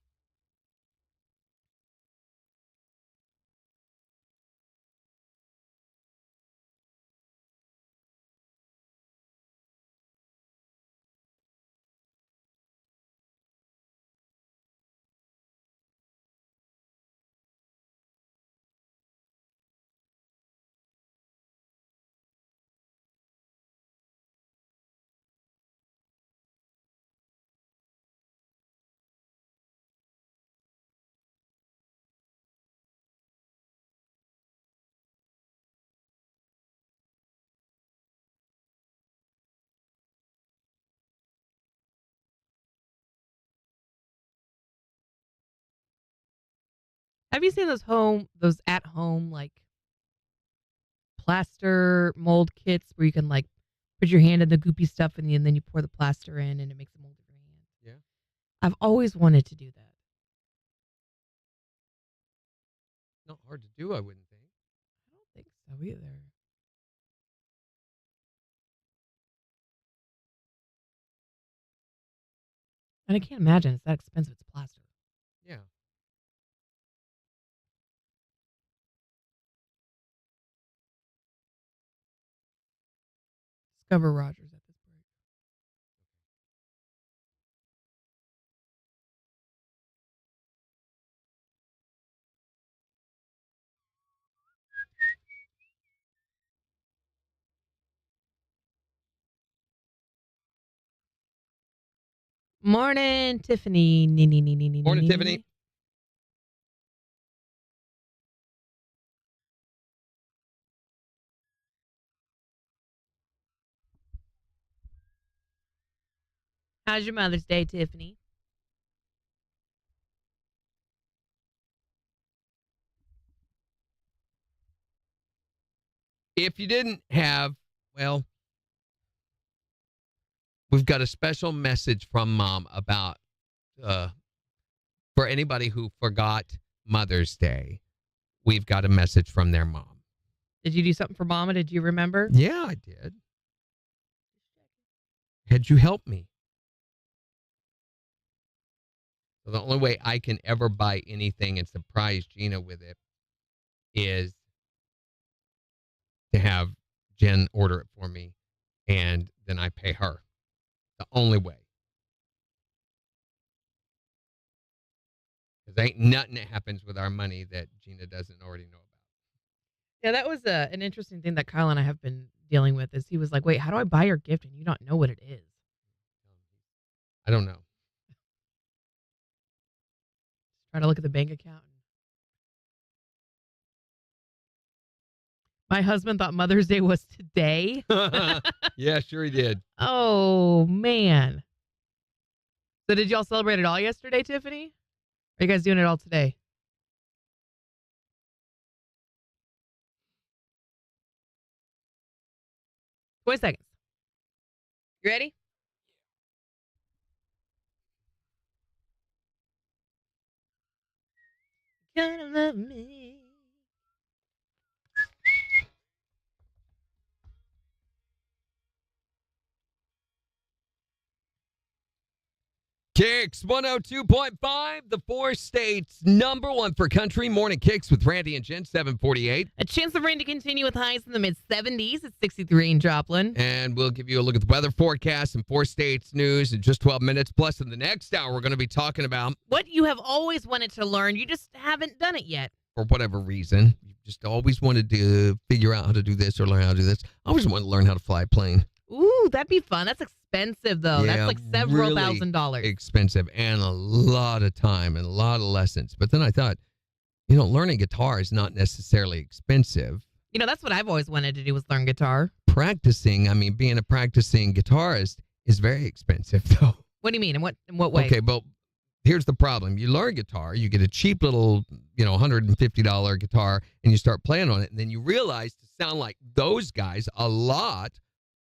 Have you seen those at home like plaster mold kits where you can like put your hand in the goopy stuff and then you pour the plaster in and it makes a mold of your hand? Yeah. I've always wanted to do that. Not hard to do, I wouldn't think. I don't think so either. And I can't imagine it's that expensive. It's plaster. Yeah. Discover Rogers at this break. Morning, Tiffany. Morning, Tiffany. How's your Mother's Day, Tiffany? If you didn't have, well, we've got a special message from Mom about for anybody who forgot Mother's Day. We've got a message from their mom. Did you do something for Mama? Did you remember? Yeah, I did. Had you helped me? So the only way I can ever buy anything and surprise Gina with it is to have Jen order it for me, and then I pay her. The only way. Because ain't nothing that happens with our money that Gina doesn't already know about. Yeah, that was an interesting thing that Kyle and I have been dealing with. Is he was like, "Wait, how do I buy your gift and you don't know what it is?" I don't know. Trying to look at the bank account. My husband thought Mother's Day was today. Yeah, sure he did. Oh, man. So did y'all celebrate it all yesterday, Tiffany? Are you guys doing it all today? Twenty seconds. You ready? Gonna love me. KIX 102.5, the 4 states number 1 for country. Morning KIX with Randy and Jen, 748. A chance of rain to continue with highs in the mid-70s. It's 63 in Joplin. And we'll give you a look at the weather forecast and 4 states news in just 12 minutes. Plus, in the next hour, we're going to be talking about What you have always wanted to learn, you just haven't done it yet. for whatever reason. You just always wanted to figure out how to do this or learn how to do this. I always wanted to learn how to fly a plane. Ooh, that'd be fun. That's expensive, though. Yeah, That's like several really $1,000s. Expensive and a lot of time and a lot of lessons. But then I thought, learning guitar is not necessarily expensive. That's what I've always wanted to do was learn guitar. Being a practicing guitarist is very expensive, though. What do you mean? In what way? Okay, well, here's the problem. You learn guitar, you get a cheap little, $150 guitar, and you start playing on it, and then you realize to sound like those guys, a lot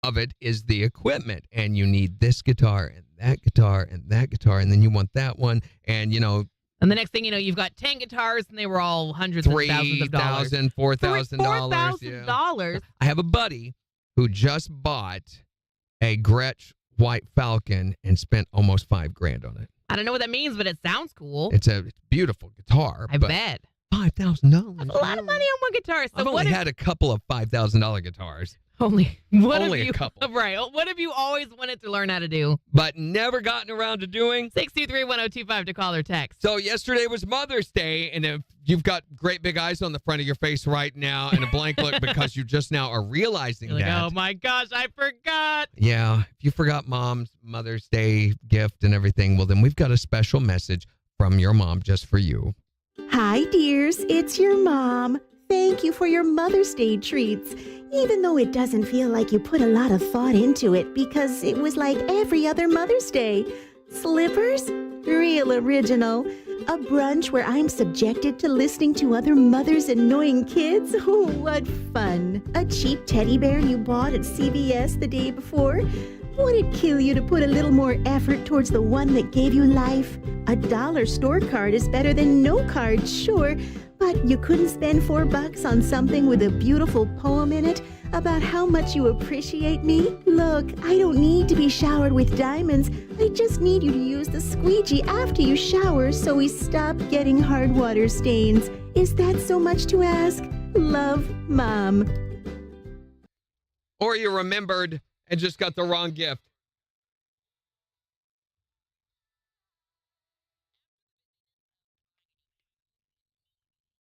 of it is the equipment, and you need this guitar and that guitar and that guitar, and then you want that one, and, And the next thing you know, you've got 10 guitars, and they were all hundreds of thousands of dollars. $3,000, $4,000. $4,000? I have a buddy who just bought a Gretsch White Falcon and spent almost $5,000 on it. I don't know what that means, but it sounds cool. It's a beautiful guitar. I bet. $5,000. That's a lot of money on one guitar. So I've only had a couple of $5,000 guitars. Only a couple. Right. What have you always wanted to learn how to do? But never gotten around to doing. 623-1025 to call or text. So yesterday was Mother's Day, and if you've got great big eyes on the front of your face right now and a blank look because you just now are realizing You're like, that. oh my gosh, I forgot. Yeah, if you forgot Mom's Mother's Day gift and everything, well, then we've got a special message from your mom just for you. Hi, dears. It's your mom. Thank you for your Mother's Day treats. Even though it doesn't feel like you put a lot of thought into it because it was like every other Mother's Day. Slippers? Real original. A brunch where I'm subjected to listening to other mothers' annoying kids? Oh, what fun. A cheap teddy bear you bought at CVS the day before? Would it kill you to put a little more effort towards the one that gave you life? A dollar store card is better than no card, sure, but you couldn't spend $4 on something with a beautiful poem in it about how much you appreciate me? Look, I don't need to be showered with diamonds. I just need you to use the squeegee after you shower so we stop getting hard water stains. Is that so much to ask? Love, Mom. Or you remembered and just got the wrong gift.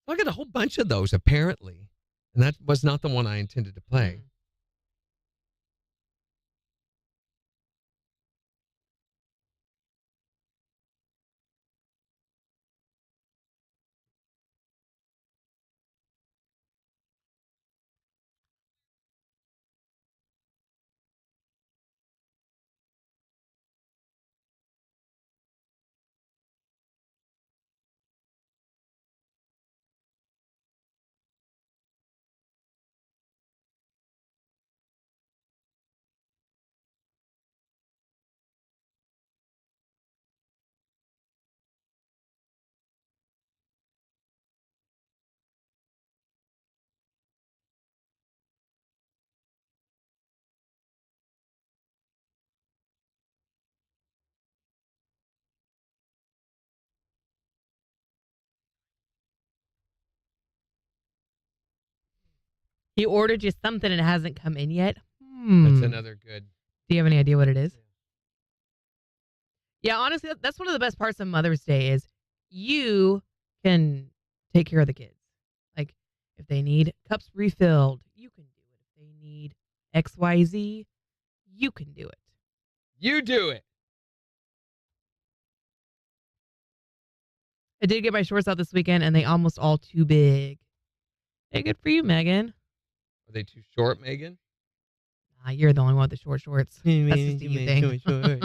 I got a whole bunch of those, apparently. And that was not the one I intended to play. He ordered you something and it hasn't come in yet. That's another good. Do you have any idea what it is? Yeah, honestly, that's one of the best parts of Mother's Day is you can take care of the kids. Like, if they need cups refilled, you can do it. If they need XYZ, you can do it. You do it. I did get my shorts out this weekend, and they almost all too big. Hey, good for you, Megan. Are they too short, Megan? Nah, you're the only one with the short shorts. That's just a you thing.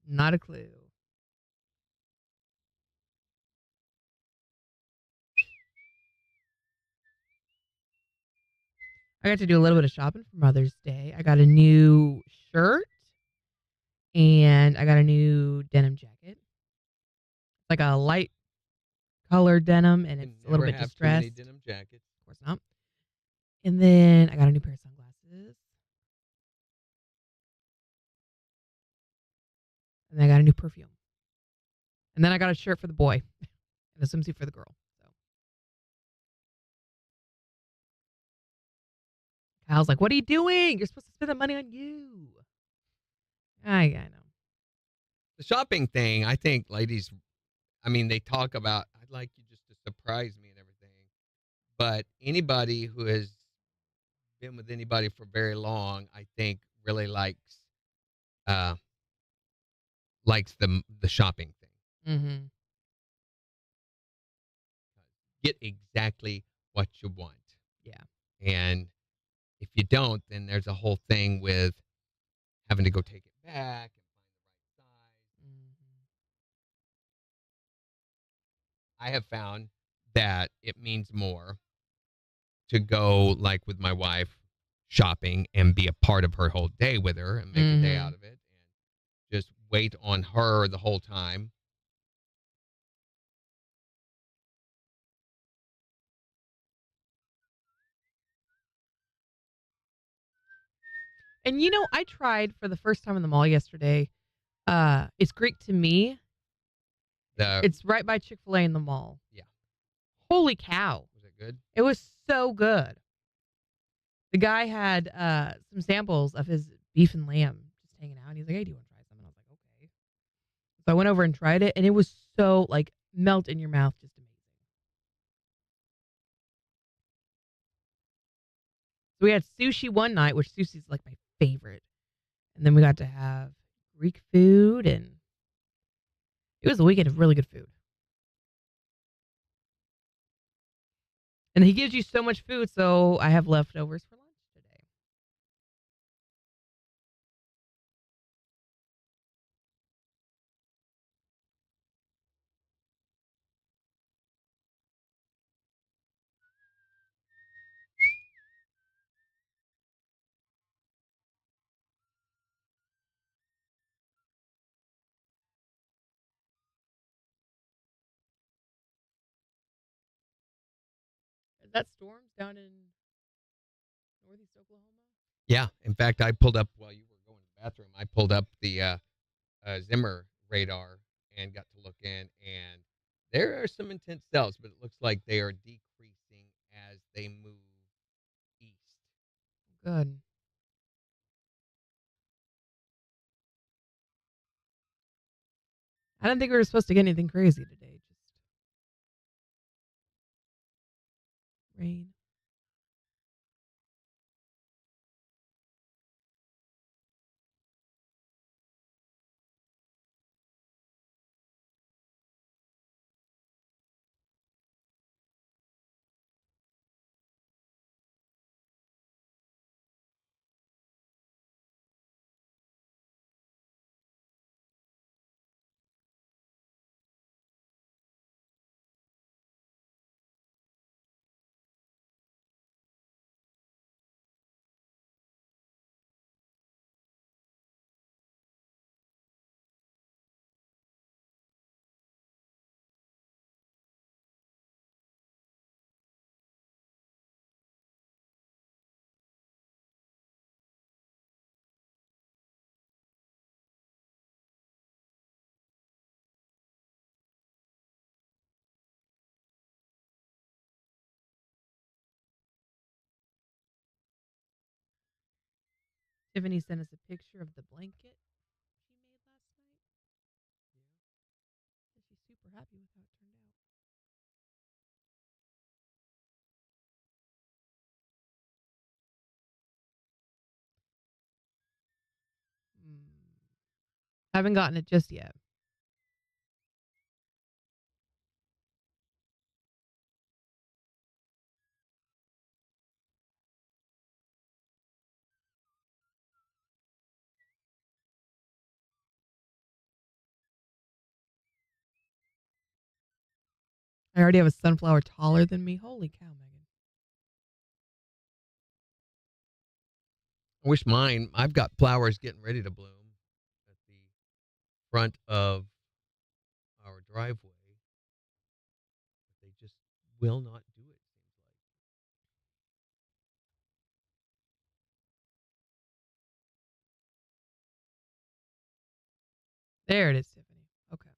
Not a clue. I got to do a little bit of shopping for Mother's Day. I got a new shirt and I got a new denim jacket. Like a light colored denim and it's a little bit distressed. Too many denim jackets. Of course not. And then I got a new pair of sunglasses. And then I got a new perfume. And then I got a shirt for the boy and a swimsuit for the girl. So Kyle's like, what are you doing? You're supposed to spend the money on you. I know. The shopping thing, I think ladies, I mean, they talk about, I'd like you just to surprise me and everything. But anybody who has been with anybody for very long, I think really likes the shopping thing. Mm-hmm. Get exactly what you want. Yeah. And if you don't, then there's a whole thing with having to go take it back and find the right size. I have found that it means more to go, like with my wife, shopping and be a part of her whole day with her and make a day out of it and just wait on her the whole time. And I tried for the first time in the mall yesterday. It's Greek to me. It's right by Chick-fil-A in the mall. Yeah. Holy cow. Was it good? It was so good. The guy had some samples of his beef and lamb just hanging out. And he's like, hey, do you want to try some? And I was like, okay. So I went over and tried it. And it was so, melt in your mouth. Just amazing. So we had sushi one night, which sushi is like my favorite. And then we got to have Greek food. And it was a weekend of really good food. And he gives you so much food, so I have leftovers for lunch today. Is that storms down in northeast Oklahoma? Yeah. In fact, I pulled up while you were going to the bathroom. I pulled up the Zimmer radar and got to look in, and there are some intense cells, but it looks like they are decreasing as they move east. Good. I didn't think we were supposed to get anything crazy today. Just rain. Tiffany sent us a picture of the blanket she made last night. And she's super happy with how it turned out. Mm. Haven't gotten it just yet. I already have a sunflower taller than me. Holy cow, Megan. I wish I've got flowers getting ready to bloom at the front of our driveway, but they just will not do it, seems like. There it is, Tiffany. Okay.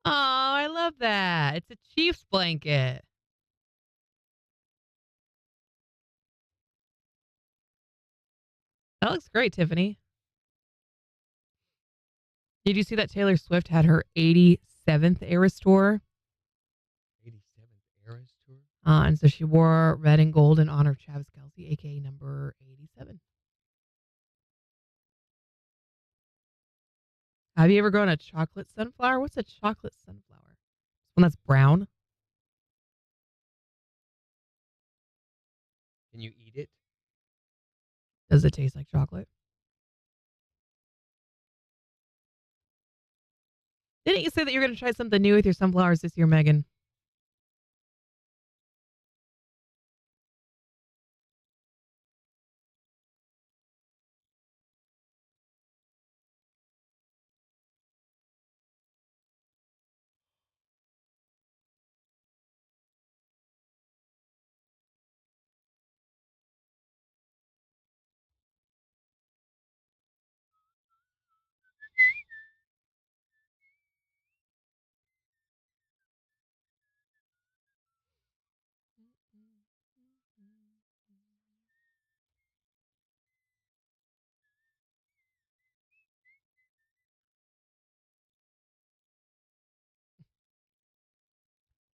Oh, I love that. It's a Chiefs blanket. That looks great, Tiffany. Did you see that Taylor Swift had her 87th Eras tour? 87th Eras Tour? And so she wore red and gold in honor of Travis Kelce, aka number 87. Have you ever grown a chocolate sunflower? What's a chocolate sunflower? One that's brown. Can you eat it? Does it taste like chocolate? Didn't you say that you're going to try something new with your sunflowers this year, Megan?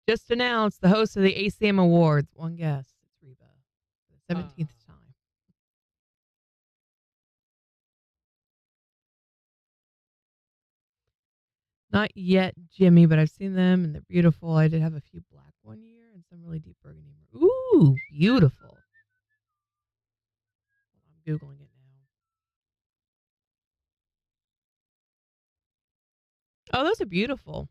Just announced the host of the ACM Awards. One guess. It's Reba. For the 17th time. Not yet, Jimmy, but I've seen them and they're beautiful. I did have a few black one year and some really deep burgundy. Ooh, beautiful. I'm Googling it now. Oh, those are beautiful.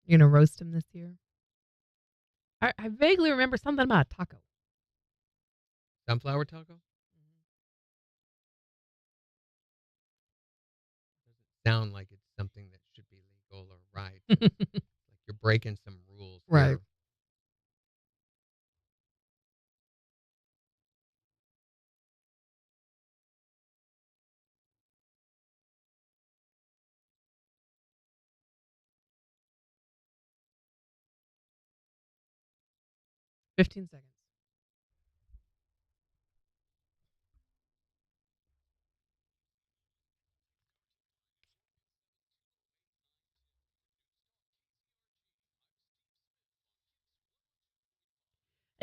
You're going to roast him this year? I vaguely remember something about a taco. Sunflower taco? Doesn't sound like it's something that should be legal or right. Like you're breaking some rules. Right. Here. $15 seconds.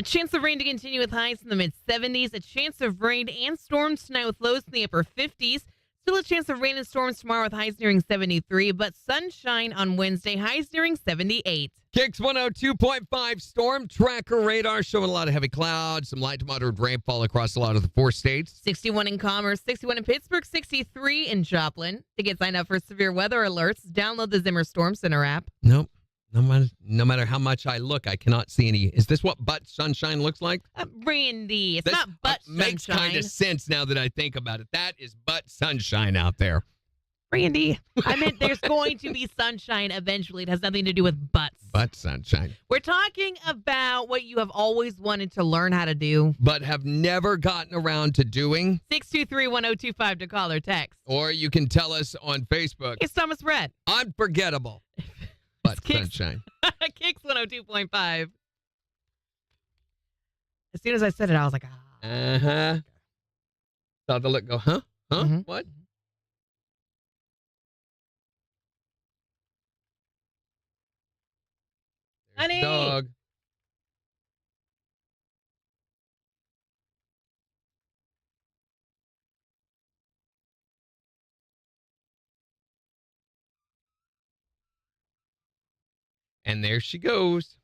A chance of rain to continue with highs in the mid 70s. A chance of rain and storms tonight with lows in the upper 50s. Still a chance of rain and storms tomorrow with highs nearing 73, but sunshine on Wednesday, highs nearing 78. KIX 102.5 storm tracker radar showing a lot of heavy clouds, some light to moderate rainfall across a lot of the 4 states. 61 in Commerce, 61 in Pittsburgh, 63 in Joplin. To get signed up for severe weather alerts, download the Zimmer Storm Center app. Nope. No matter how much I look, I cannot see any. Is this what butt sunshine looks like? Randy, it's This not butt makes sunshine. kind of sense now that I think about it. That is butt sunshine out there. Randy, I meant there's going to be sunshine eventually. It has nothing to do with butts. Butt sunshine. We're talking about what you have always wanted to learn how to do. But have never gotten around to doing. 623-1025 to call or text. Or you can tell us on Facebook. It's Thomas Brett. Unforgettable. Butt KIX. sunshine. KIX 102.5. As soon as I said it, I was like, ah. Uh-huh. Saw the look go, huh? Huh? Mhm. What? There's Honey. the dog. And there she goes.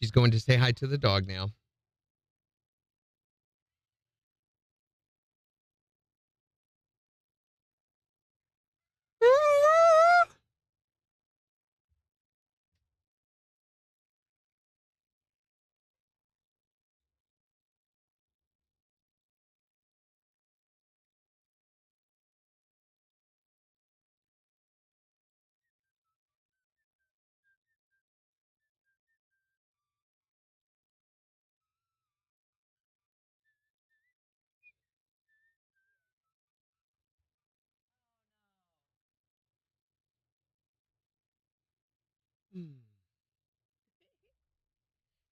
She's going to say hi to the dog now.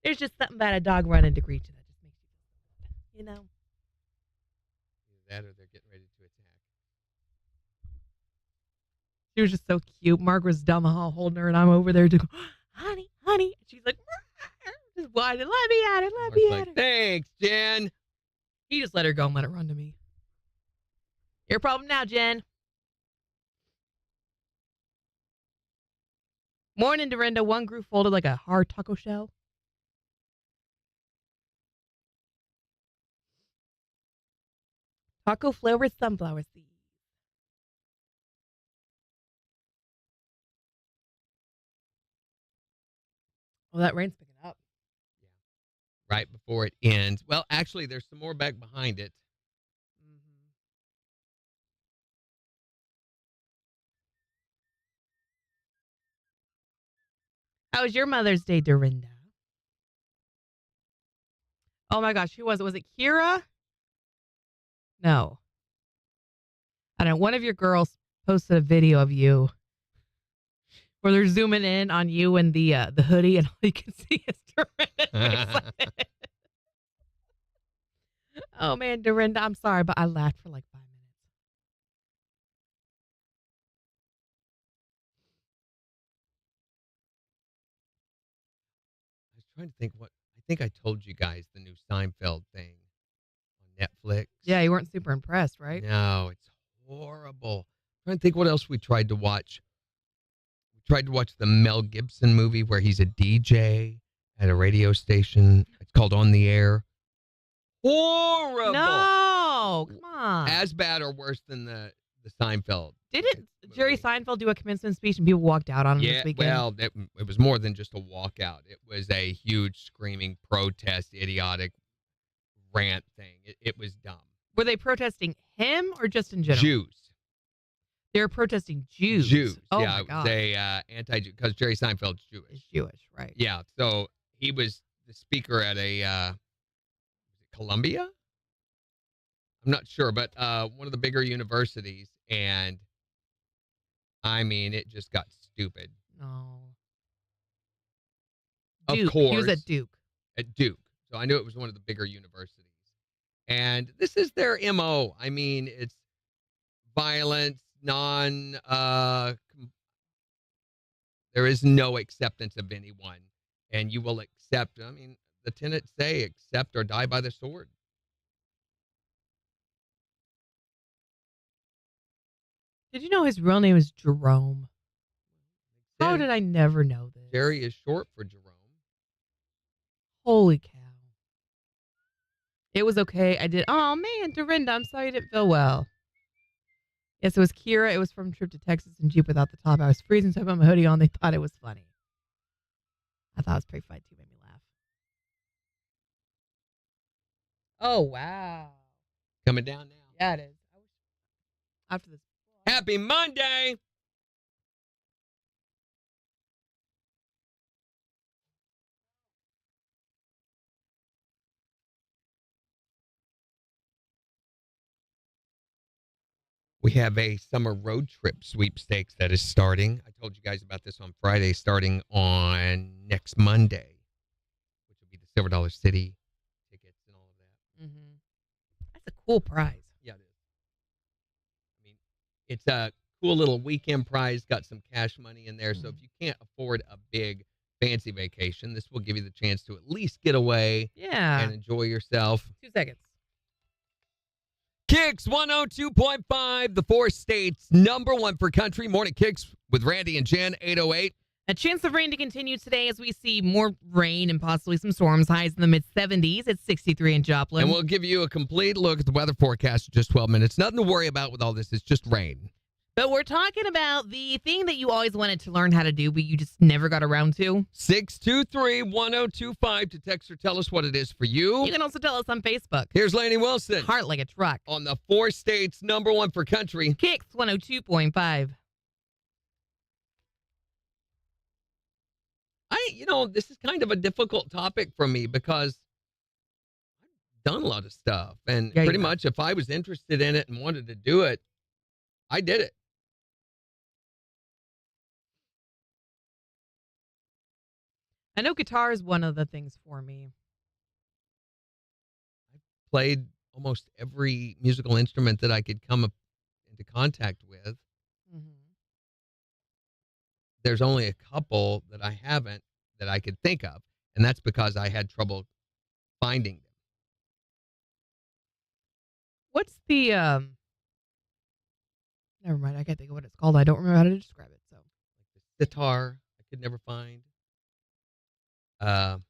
There's just something about a dog running to greet you that just makes you feel good. Either that or they're getting ready to attack. She was just so cute. Margaret's down the hall holding her, and I'm over there to go, honey, honey. And she's like, just whining, let me at it, let me Mark's at like, it. thanks, Jen. He just let her go and let it run to me. Your problem now, Jen. Morning, Dorinda. One groove folded like a hard taco shell. Taco flavored sunflower seeds. Well, that rain's picking up. Right before it ends. Well, actually, there's some more back behind it. How was your Mother's Day, Dorinda? Oh my gosh, who was it? Was it Kira? No. I don't know. One of your girls posted a video of you where they're zooming in on you and the hoodie, and all you can see is Dorinda. Oh man, Dorinda, I'm sorry, but I laughed for like 5 minutes. I was trying to think I think I told you guys the new Seinfeld thing on Netflix. Yeah, you weren't super impressed, right? No, it's horrible. I'm trying to think what else we tried to watch. We tried to watch the Mel Gibson movie where he's a DJ at a radio station. It's called On the Air. Horrible. No, come on. As bad or worse than the Seinfeld. Didn't Jerry movie. Seinfeld do a commencement speech and people walked out on him Yeah, this weekend? well, it was more than just a walkout. It was a huge screaming protest, idiotic rant thing. It was dumb. Were they protesting him or just in general? Jews. They were protesting Jews. Jews. Oh yeah, my it God. was a anti-Jew because Jerry Seinfeld's Jewish. Is Jewish, right? Yeah, so he was the speaker at a Columbia? I'm not sure, but one of the bigger universities, and I mean, it just got stupid. No. Of Duke. course. He was at Duke. At Duke. So I knew it was one of the bigger universities. And this is their MO. I mean, it's violence, there is no acceptance of anyone. And you will accept, I mean, the tenets say accept or die by the sword. Did you know his real name is Jerome? How did I never know this? Jerry is short for Jerome. Holy cow. It was okay. I did. Oh, man, Dorinda, I'm sorry you didn't feel well. Yes, it was Kira. It was from a trip to Texas in Jeep without the top. I was freezing, so I put my hoodie on. They thought it was funny. I thought it was pretty funny, too. Made me laugh. Oh, wow. Coming down now. Yeah, it is. After this. Happy Monday. We have a summer road trip sweepstakes that is starting. I told you guys about this on Friday, starting on next Monday, which will be the Silver Dollar City tickets and all of that. Mm-hmm. That's a cool prize. Yeah, it is. I mean, it's a cool little weekend prize, got some cash money in there. So if you can't afford a big fancy vacation, this will give you the chance to at least get away Yeah. and enjoy yourself. 2 seconds. KIX 102.5, the 4 states, #1 for country. Morning KIX with Randy and Jen, 808. A chance of rain to continue today as we see more rain and possibly some storms. Highs in the mid-70s at 63 in Joplin. And we'll give you a complete look at the weather forecast in just 12 minutes. Nothing to worry about with all this. It's just rain. But we're talking about the thing that you always wanted to learn how to do, but you just never got around to. 623-1025 to text or tell us what it is for you. You can also tell us on Facebook. Here's Laney Wilson Heart like a truck. on the 4 states, #1 for country. KIX 102.5. This is kind of a difficult topic for me because I've done a lot of stuff. And Yeah, you pretty have. much if I was interested in it and wanted to do it, I did it. I know guitar is one of the things for me. Played almost every musical instrument that I could come into contact with. Mm-hmm. There's only a couple that I haven't that I could think of, and that's because I had trouble finding them. What's the, never mind, I can't think of what it's called. I don't remember how to describe it, so. The sitar, I could never find. And a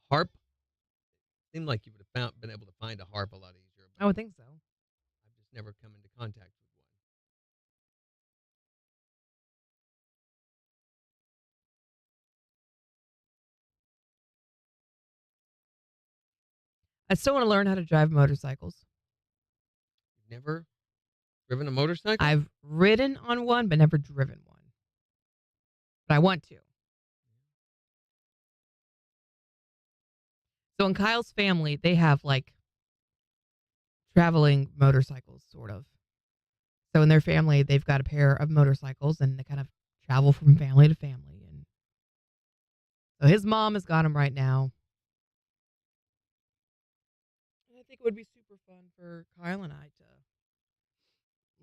harp. Seemed like you would have been able to find a harp a lot easier. I would think so. I've just never come into contact with one. I still want to learn how to drive motorcycles. You've never driven a motorcycle? I've ridden on one, but never driven one. But I want to. So in Kyle's family, they have like traveling motorcycles, sort of. So in their family, they've got a pair of motorcycles, and they kind of travel from family to family. And so his mom has got him right now. And I think it would be super fun for Kyle and I to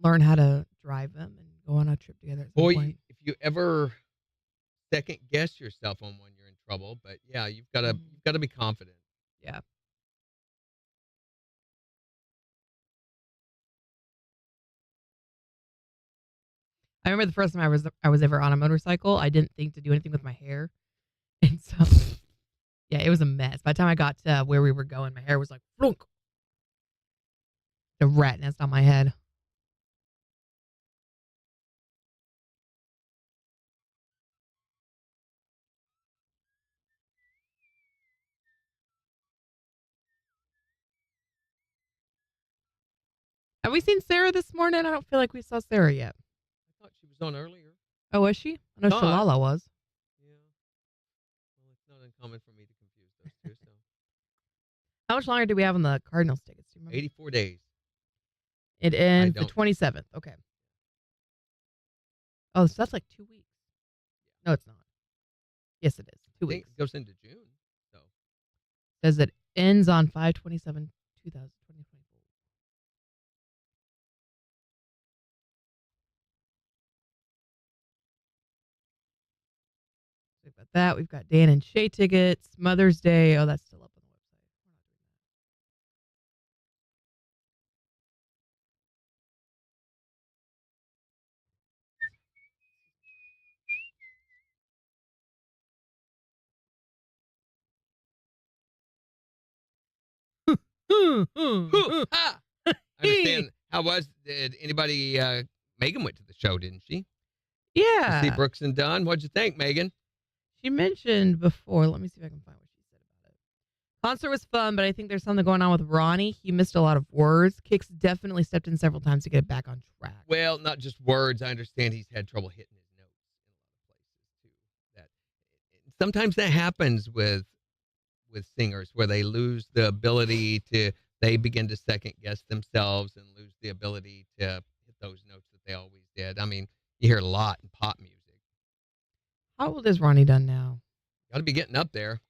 learn how to drive them and go on a trip together at some Boy, point. if you ever second guess yourself on one, you're in trouble. But yeah, you've got to be confident. Yeah. I remember the first time I was ever on a motorcycle, I didn't think to do anything with my hair. And so, yeah, it was a mess. By the time I got to where we were going, my hair was like, flunk. The rat nest on my head. Have we seen Sarah this morning? I don't feel like we saw Sarah yet. I thought she was on earlier. Oh, was she? I know Thought. Shalala was. Yeah. Well, it's not uncommon for me to confuse those two. So How much longer do we have on the Cardinals tickets? Do you remember? 84 days. It ends the don't. 27th. Okay. Oh, so that's like 2 weeks. No, it's not. Yes, it is. 2 I think weeks. it goes into June. So Says it ends on 5/27/2024. We've got that. We've got Dan and Shay tickets. Mother's Day. Oh, that's still up on the website. We're not doing that. ah! I understand. How was? Did anybody? Megan went to the show, didn't she? To Yeah. see Brooks and Dunn. What'd you think, Megan? She mentioned before. Let me see if I can find what she said about it. Concert was fun, but I think there's something going on with Ronnie. He missed a lot of words. KIX definitely stepped in several times to get it back on track. Well, not just words. I understand he's had trouble hitting his notes in a lot of places too. That sometimes that happens with singers where they lose the ability to. They begin to second guess themselves and lose the ability to hit those notes that they always did. I mean, you hear a lot in pop music. How old is Ronnie Dunn now? Got to be getting up there.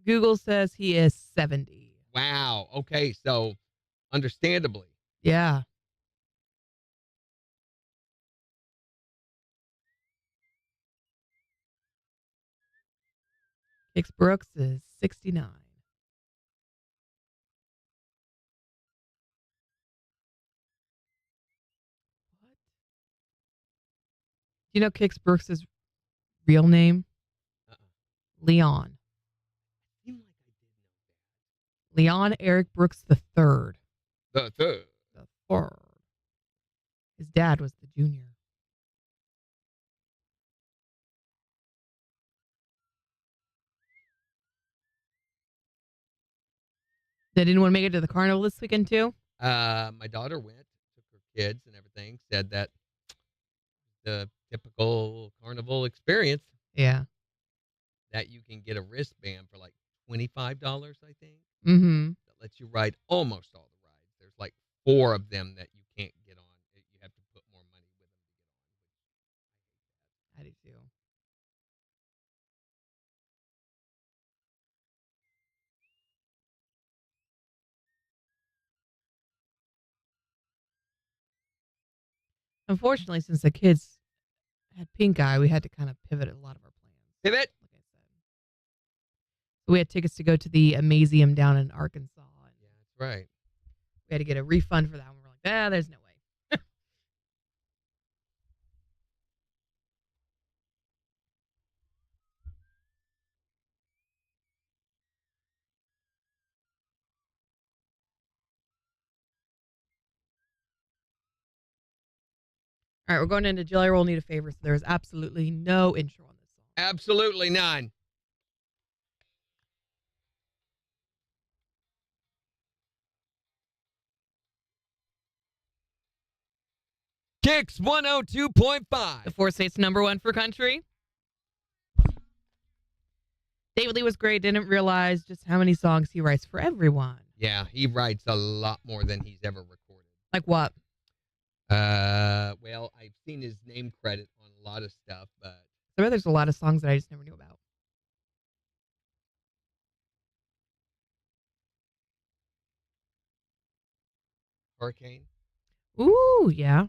Google says he is 70. Wow. Okay, so understandably. Yeah. KIX Brooks is 69. What? Do you know KIX Brooks' real name? Uh-uh. Leon. Seemed like I did know Leon Eric Brooks the third. that. The The third. His dad was the junior. Did anyone make it to the carnival this weekend too? My daughter went, took her kids and everything, said that the typical carnival experience Yeah. that you can get a wristband for like $25, I think. Mm-hmm. That lets you ride almost all the rides. There's like 4 of them that you can't get on. You have to put more money with them to get on. I do too. Unfortunately, since the kids had pink eye, we had to kind of pivot a lot of our plans. Pivot. Like I said, we had tickets to go to the Amazium down in Arkansas. And Yeah, that's right. we had to get a refund for that one. We're like, there's no way. All right, we're going into Jelly Roll Need a Favor, so there is absolutely no intro on this song. Absolutely none. KIX 102.5. The 4 states #1 for country. David Lee was great. Didn't realize just how many songs he writes for everyone. Yeah, he writes a lot more than he's ever recorded. Like what? Well, I've seen his name credit on a lot of stuff, but I bet there's a lot of songs that I just never knew about. Hurricane, Ooh, yeah.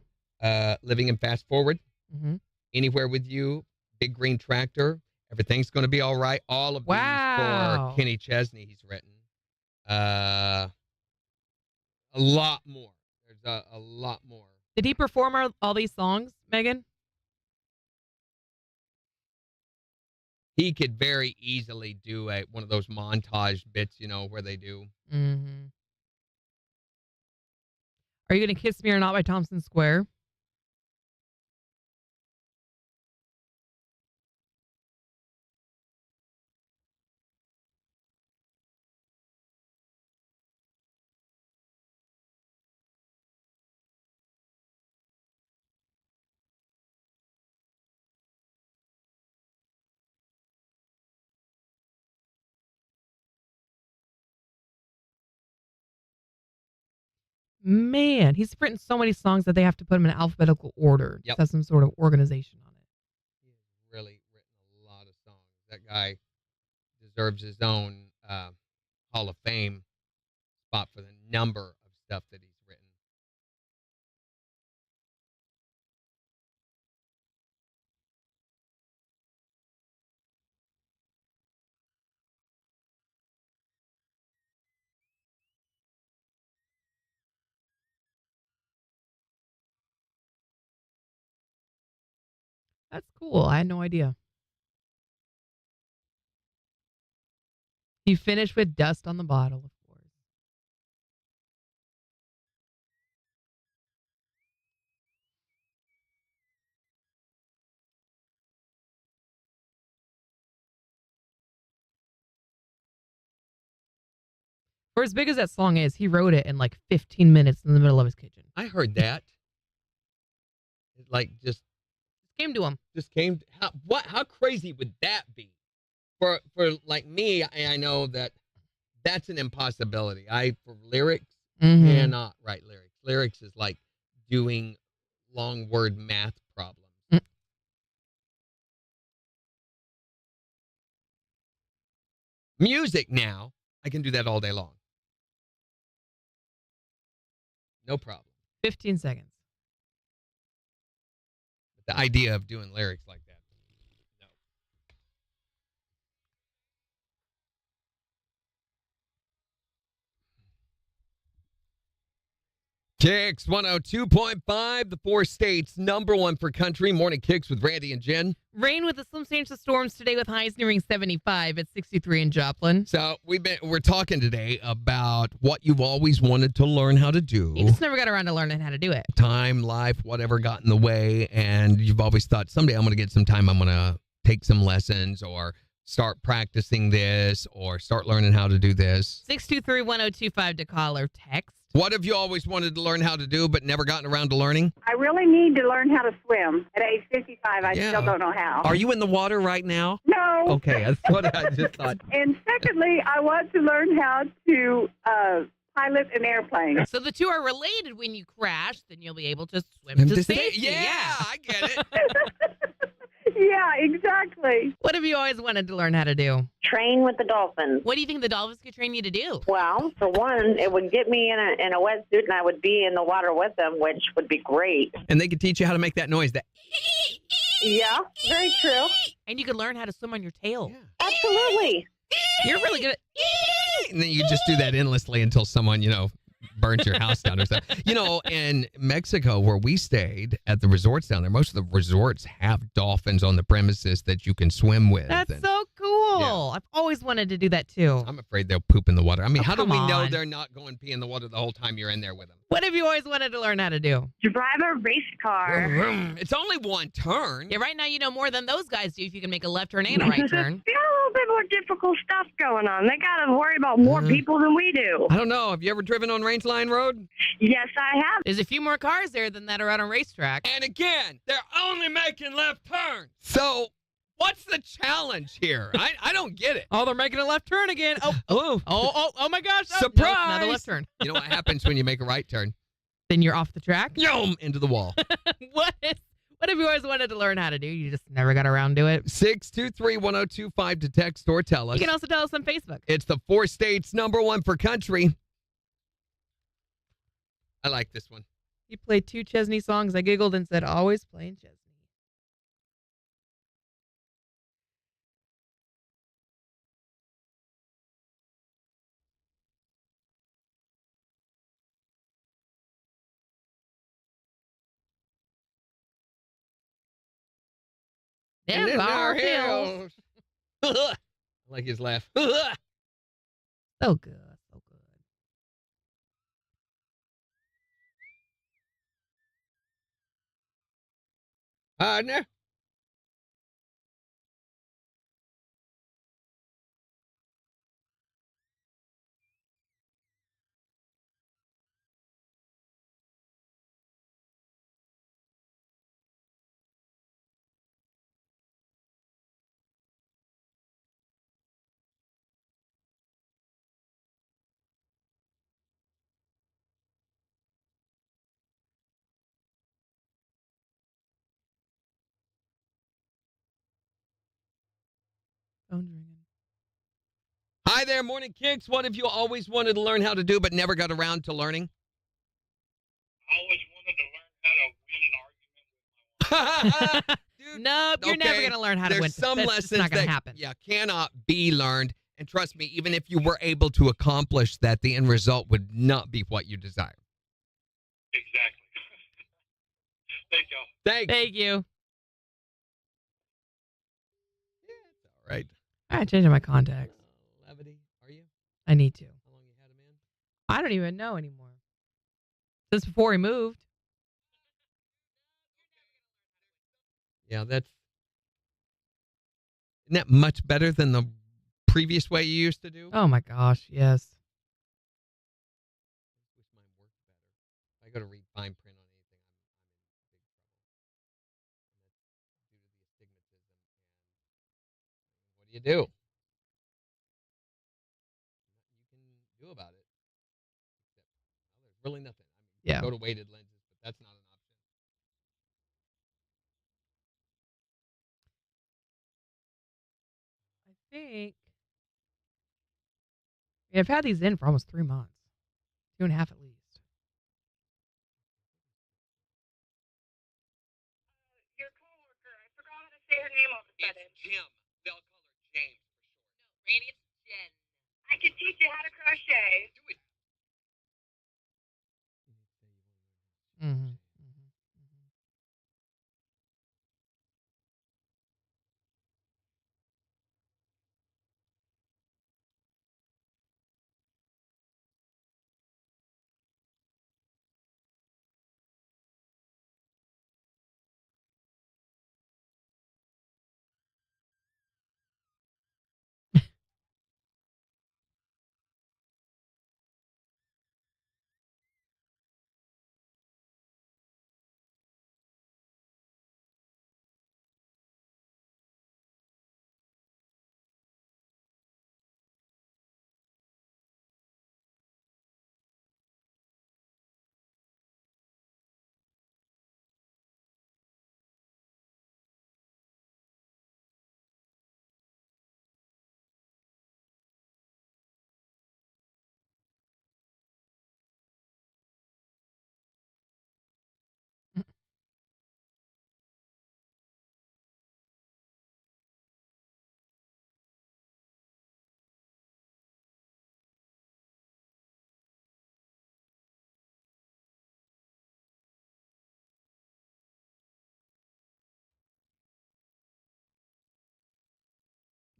Living in Fast Forward, Mm-hmm. Anywhere with You, Big Green Tractor, Everything's Gonna Be All Right. All of these Wow. for Kenny Chesney he's written. A lot more. There's a lot more. Did he perform all these songs, Megan? He could very easily do one of those montage bits, where they do. Mm-hmm. Are you going to Kiss Me or Not by Thompson Square? Man, he's written so many songs that they have to put them in alphabetical order. Yep. Just has some sort of organization on it. He has really written a lot of songs. That guy deserves his own Hall of Fame spot for the number of stuff that he's written. That's cool. I had no idea. He finished with Dust on the Bottle, of course. For as big as that song is, he wrote it in like 15 minutes in the middle of his kitchen. I heard that. It just Came to him. came. How crazy would that be? For like me, I know that's an impossibility. For lyrics, Mhm. cannot write lyrics. Lyrics is like doing long word math problems. Mm. Music now, I can do that all day long. No problem. 15 seconds. The idea of doing lyrics like that, no. KIX 102.5, the 4 states, #1 for country. Morning KIX with Randy and Jen. Rain with a slim chance of storms today with highs nearing 75 at 63 in Joplin. So we're talking today about what you've always wanted to learn how to do. You just never got around to learning how to do it. Time, life, whatever got in the way, and you've always thought someday I'm going to get some time. I'm going to take some lessons or start practicing this or start learning how to do this. 623-1025 to call or text. What have you always wanted to learn how to do but never gotten around to learning? I really need to learn how to swim. At age 55, I Yeah. still don't know how. Are you in the water right now? No. Okay, that's what I just thought. And secondly, I want to learn how to pilot an airplane. So the two are related. When you crash, then you'll be able to swim to safety. Yeah, I get it. Yeah, exactly. What have you always wanted to learn how to do? Train with the dolphins. What do you think the dolphins could train you to do? Well, for one, it would get me in a wetsuit and I would be in the water with them, which would be great. And they could teach you how to make that noise. That Yeah, very true. And you could learn how to swim on your tail. Absolutely. You're really good at and then you just do that endlessly until someone, burns your house down or something. In Mexico, where we stayed at the resorts down there, most of the resorts have dolphins on the premises that you can swim with. That's And so cool. Yeah. I've always wanted to do that too. I'm afraid they'll poop in the water. I mean, Oh, how do come we know on. they're not going pee in the water the whole time you're in there with them? What have you always wanted to learn how to do? To drive a race car. It's only one turn. Yeah, right now you know more than those guys do if you can make a left turn and a right turn. They got a little bit more difficult stuff going on. They got to worry about more people than we do. I don't know. Have you ever driven on Rangeline Road? Yes, I have. There's a few more cars there than that are out on racetrack. And again, they're only making left turns. So What's the challenge here? I don't get it. Oh, they're making a left turn again. Oh my gosh. Oh, Surprise! no, another left turn. You know what happens when you make a right turn? Then you're off the track. Yum! Into the wall. What have you always wanted to learn how to do? You just never got around to it. 623-1025 to text or tell us. You can also tell us on Facebook. It's the 4 states #1 for country. I like this one. You played 2 Chesney songs. I giggled and said, always playing Chesney. And then Never our hills. hills. I like his laugh. So good. So good. No. Phone's ringing. Hi there, Morning Kicks. What have you always wanted to learn how to do but never got around to learning? I always wanted to learn how to win an argument with my wife. Dude, Nope, you're never going to learn how to win. There's some That's lessons just not going that to happen. cannot be learned. And trust me, even if you were able to accomplish that, the end result would not be what you desire. Exactly. Thank you. Thanks. Thank you. All right. All right, changing my contacts. Levity, are you? I need to. How long you had him in? I don't even know anymore. Since before he moved. Yeah, isn't that much better than the previous way you used to do? Oh my gosh, yes. I wish mine worked better. If I go to read fine print on anything, I'm in big trouble. And that's due to the astigmatism. And what do you do? Nothing you can do about it. Except, well, there's really nothing. I mean, Yeah. go to weighted lenses, but that's not an option. I think. Yeah, I've had these in for almost 3 months. 2.5 at least. Your coworker, I forgot how to say her name all of a sudden. It's Jim. They'll call her James for short. No, Randy, it's Jen. I can teach you how to crochet. Do it. Mm-hmm.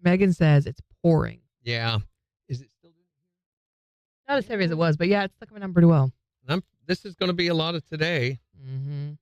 Megan says it's pouring. Yeah. Is it still doing it? Not as heavy as it was, but yeah, it's still coming down pretty well. This is going to be a lot of today. Mm-hmm.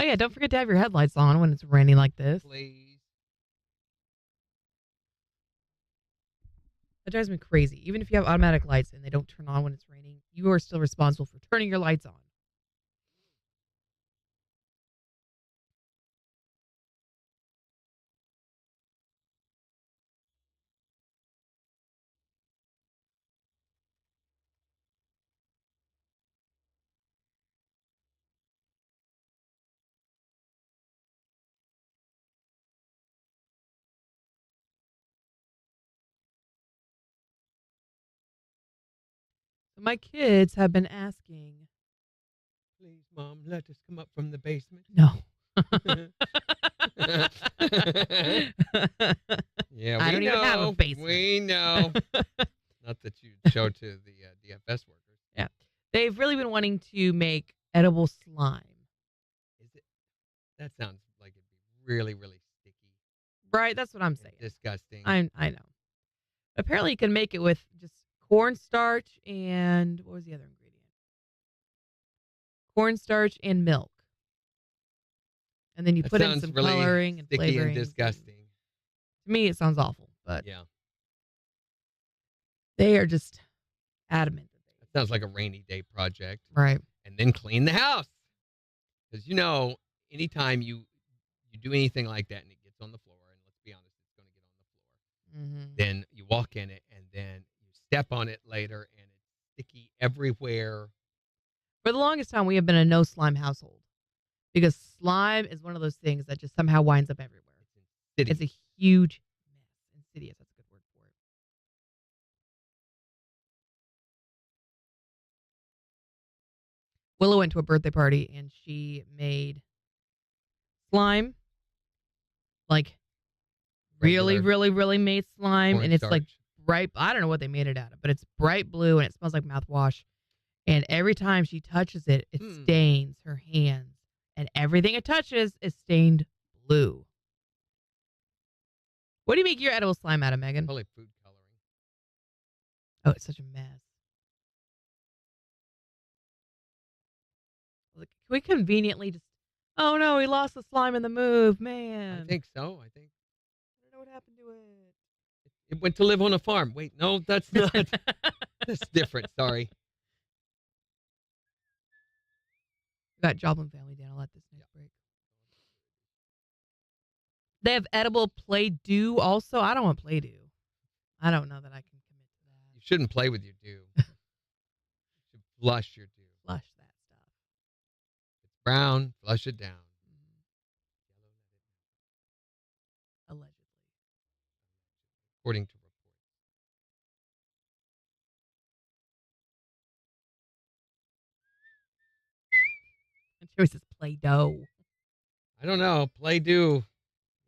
Oh, yeah, don't forget to have your headlights on when it's raining like this. Please. That drives me crazy. Even if you have automatic lights and they don't turn on when it's raining, you are still responsible for turning your lights on. So my kids have been asking. Please, Mom, let us come up from the basement. No. Yeah, I we don't know. even have a basement. We know. Not that you show to the DFS workers. Yeah. They've really been wanting to make edible slime. Is it? That sounds like it'd be really, really sticky. Right? That's what I'm saying. Disgusting. I know. Apparently you can make it with just cornstarch and what was the other ingredient? Cornstarch and milk. And then you That put in sounds some really coloring and sticky flavoring. and disgusting. To me, it sounds awful, but Yeah. they are just adamant. That sounds like a rainy day project. Right. And then clean the house. Because, anytime you do anything like that and it gets on the floor, and let's be honest, it's going to get on the floor, Mm-hmm. then you walk in it and then you step on it later and it's sticky everywhere. For the longest time, we have been a no slime household because slime is one of those things that just somehow winds up everywhere. It's a huge mess. Insidious. That's a good word for it. Willow went to a birthday party and she made slime, like really, Regular really, really made slime, and it's like cornstarch. bright. I don't know what they made it out of, but it's bright blue and it smells like mouthwash. And every time she touches it, it stains her hands, and everything it touches is stained blue. What do you make your edible slime out of, Megan? Probably food coloring. Oh, it's such a mess. Like, can we conveniently just? Oh no, he lost the slime in the move, man. I think so. I don't know what happened to it. it went to live on a farm. Wait, no, that's not. That's different. Sorry. We got Joplin Family Dental at this next break. They have edible Play-Doh also. I don't want Play-Doh. I don't know that I can commit to that. You shouldn't play with your dew. You should flush your dew. Flush that stuff. It's brown. Flush it down. Allegedly. According to reports. And Joey says Play-Doh. I don't know. Play-Doh.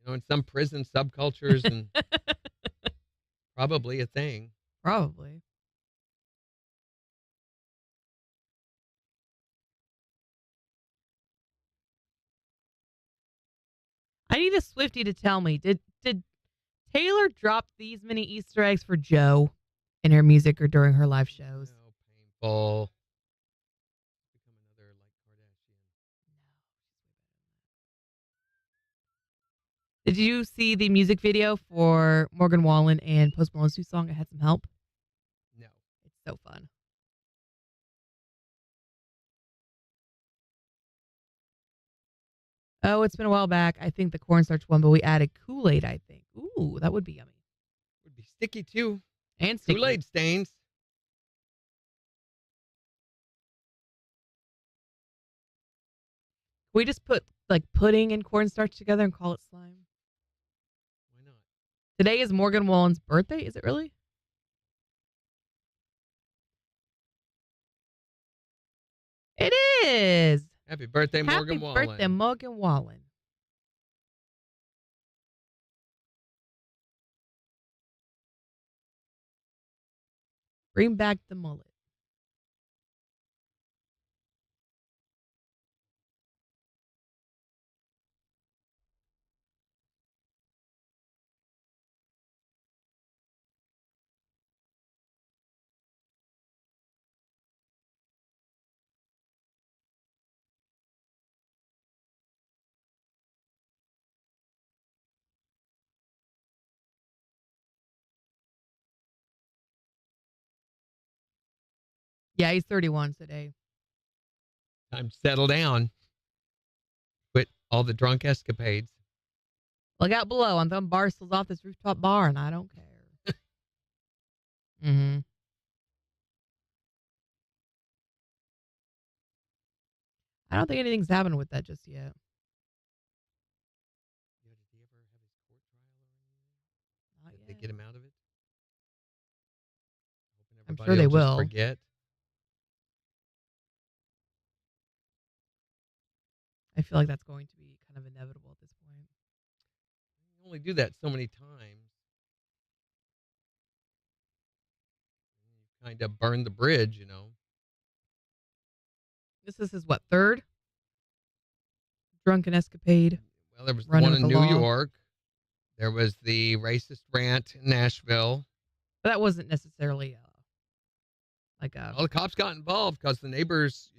In some prison subcultures and probably a thing. Probably. I need a Swiftie to tell me, did Taylor drop these many Easter eggs for Joe in her music or during her live shows? No, painful. Become another Kardashian. Did you see the music video for Morgan Wallen and Post Malone's new song, I Had Some Help? No. It's so fun. Oh, it's been a while back. I think the cornstarch one, but we added Kool-Aid, I think. Ooh, that would be yummy. Would be sticky too. And sticky. Kool-Aid stains. We just put pudding and cornstarch together and call it slime. Why not? Today is Morgan Wallen's birthday. Is it really? It is. Happy birthday, Morgan Wallen. Happy birthday, Morgan Wallen. Bring back the mullet. Yeah, he's 31 today. Time to settle down. Quit all the drunk escapades. Look out below. I'm throwing barstools off this rooftop bar, and I don't care. Mm-hmm. I don't think anything's happened with that just yet. Did he ever have his court trial? Not Did they yet. get him out of it? I'm Hoping sure they everybody will. Just forget. I feel like that's going to be kind of inevitable at this point. You only do that so many times. You kind of burn the bridge, you know. This is his, what, third drunken escapade? Well, there was the Running one in with the New law. York. There was the racist rant in Nashville. But that wasn't necessarily like a... Well, the cops got involved because the neighbors,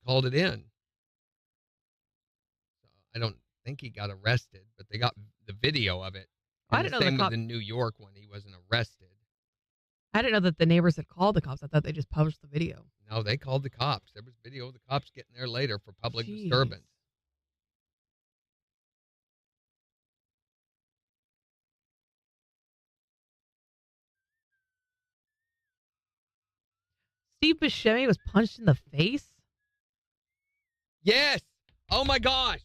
called it in. So I don't think he got arrested, but they got the video of it. I And didn't the know the same cop- with the New York one. He wasn't arrested. I didn't know that the neighbors had called the cops. I thought they just published the video. No, they called the cops. There was video of the cops getting there later for public Jeez. disturbance. Steve Buscemi was punched in the face? Yes. Oh my gosh.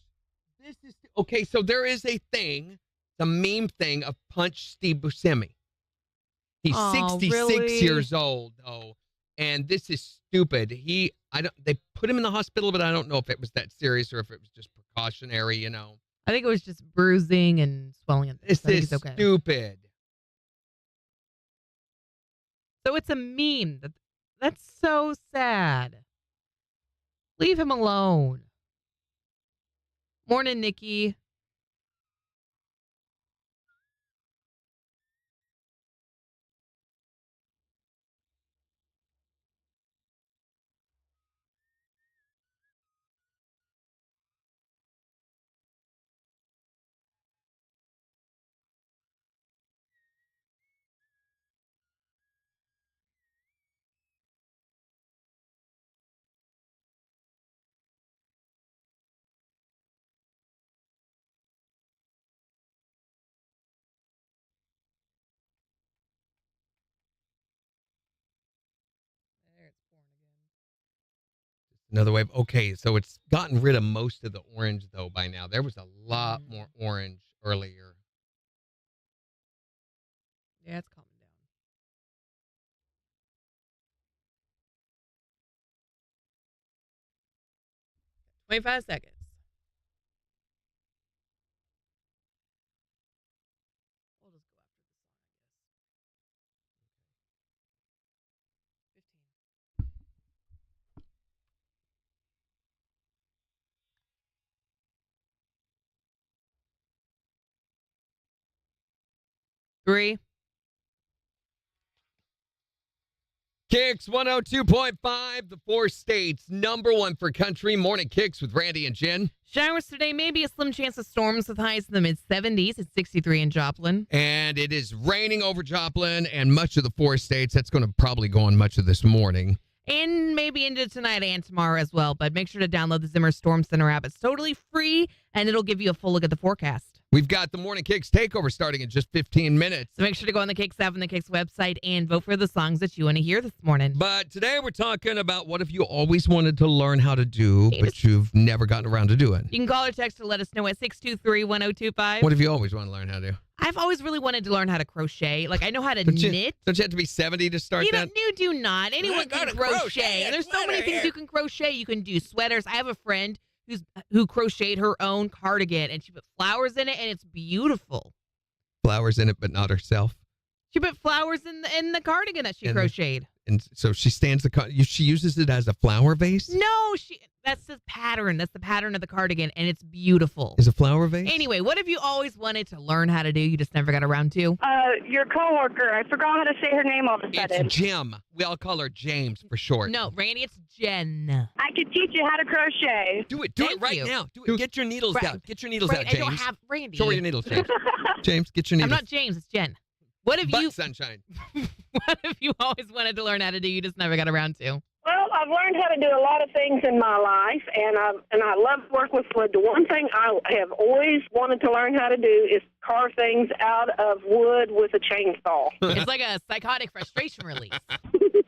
This is okay. So there is a thing, the meme thing of Punch Steve Buscemi. He's Oh, 66 really? years old, though, and this is stupid. They put him in the hospital, but I don't know if it was that serious or if it was just precautionary. I think it was just bruising and swelling. And This I think is it's okay. stupid. So it's a meme. That's so sad. Leave him alone. Morning, Nikki. There, it's pouring again. Another wave. Okay, so it's gotten rid of most of the orange, though, by now. There was a lot more orange earlier. Yeah, it's calming down. 25 seconds. We'll just go after this song, I guess. 15. 3. KIX 102.5, the 4 states, number 1 for country. Morning KIX with Randy and Jen. Showers today, maybe a slim chance of storms with highs in the mid-70s. It's 63 in Joplin. And it is raining over Joplin and much of the 4 states. That's going to probably go on much of this morning. And maybe into tonight and tomorrow as well. But make sure to download the Zimmer Storm Center app. It's totally free, and it'll give you a full look at the forecast. We've got the Morning KIX takeover starting in just 15 minutes. So make sure to go on the KIX app and the KIX website and vote for the songs that you want to hear this morning. But today we're talking about what have you always wanted to learn how to do, but you've never gotten around to doing. You can call or text to let us know at 623-1025. What have you always wanted to learn how to do? I've always really wanted to learn how to crochet. Like, I know how to Don't knit. you have to be 70 to start that? You do not. Anyone I can gotta crochet. crochet a And there's so many sweater things here. you can crochet. You can do sweaters. I have a friend who crocheted her own cardigan, and she put flowers in it, and it's beautiful. Flowers in it, but not herself. She put flowers in the cardigan that she And- crocheted. And so she stands she uses it as a flower vase? No, that's the pattern. That's the pattern of the cardigan, and it's beautiful. Is a flower vase? Anyway, what have you always wanted to learn how to do? You just never got around to? Your coworker. I forgot how to say her name all of a sudden. It's Jim. We all call her James for short. No, Randy, it's Jen. I could teach you how to crochet. Do it Thank right you. now. Do it. Get your needles Right. out. Get your needles Right, out, I James. don't have Randy. Show her your needles, James. James, get your I'm needles. not James. It's Jen. What have Butt you? sunshine. What have you always wanted to learn how to do? You just never got around to. Well, I've learned how to do a lot of things in my life, and I love to work with wood. The one thing I have always wanted to learn how to do is carve things out of wood with a chainsaw. It's like a psychotic frustration release.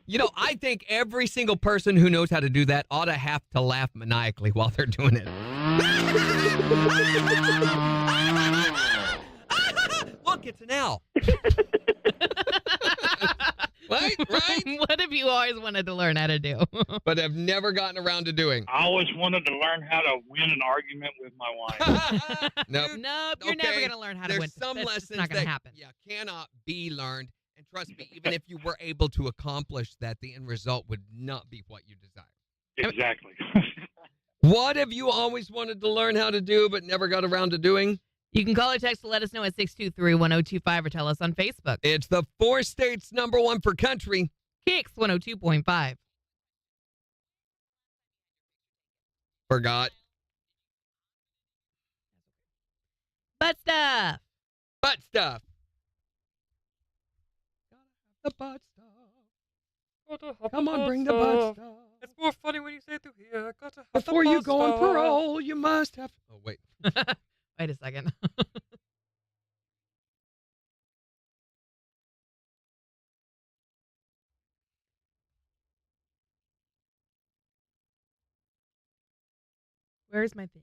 You know, I think every single person who knows how to do that ought to have to laugh maniacally while they're doing it. Look, it's an owl. Right? What have you always wanted to learn how to do? But have never gotten around to doing. I always wanted to learn how to win an argument with my wife. Nope. Nope, you're never Okay, going to learn how to There's win. some That's lessons just not going that to happen. cannot be learned. And trust me, even if you were able to accomplish that, the end result would not be what you desire. Exactly. What have you always wanted to learn how to do but never got around to doing? You can call or text to let us know at 623-1025 or tell us on Facebook. It's the 4 states #1 for country. KIX 102.5. Forgot. Butt stuff. Butt stuff. The butt stuff. Come on, bring the butt stuff. It's more funny when you say it through here. Gotta have Before the you butt go on stuff. parole, you must have. Oh, wait. Wait a second. Where's my thingy?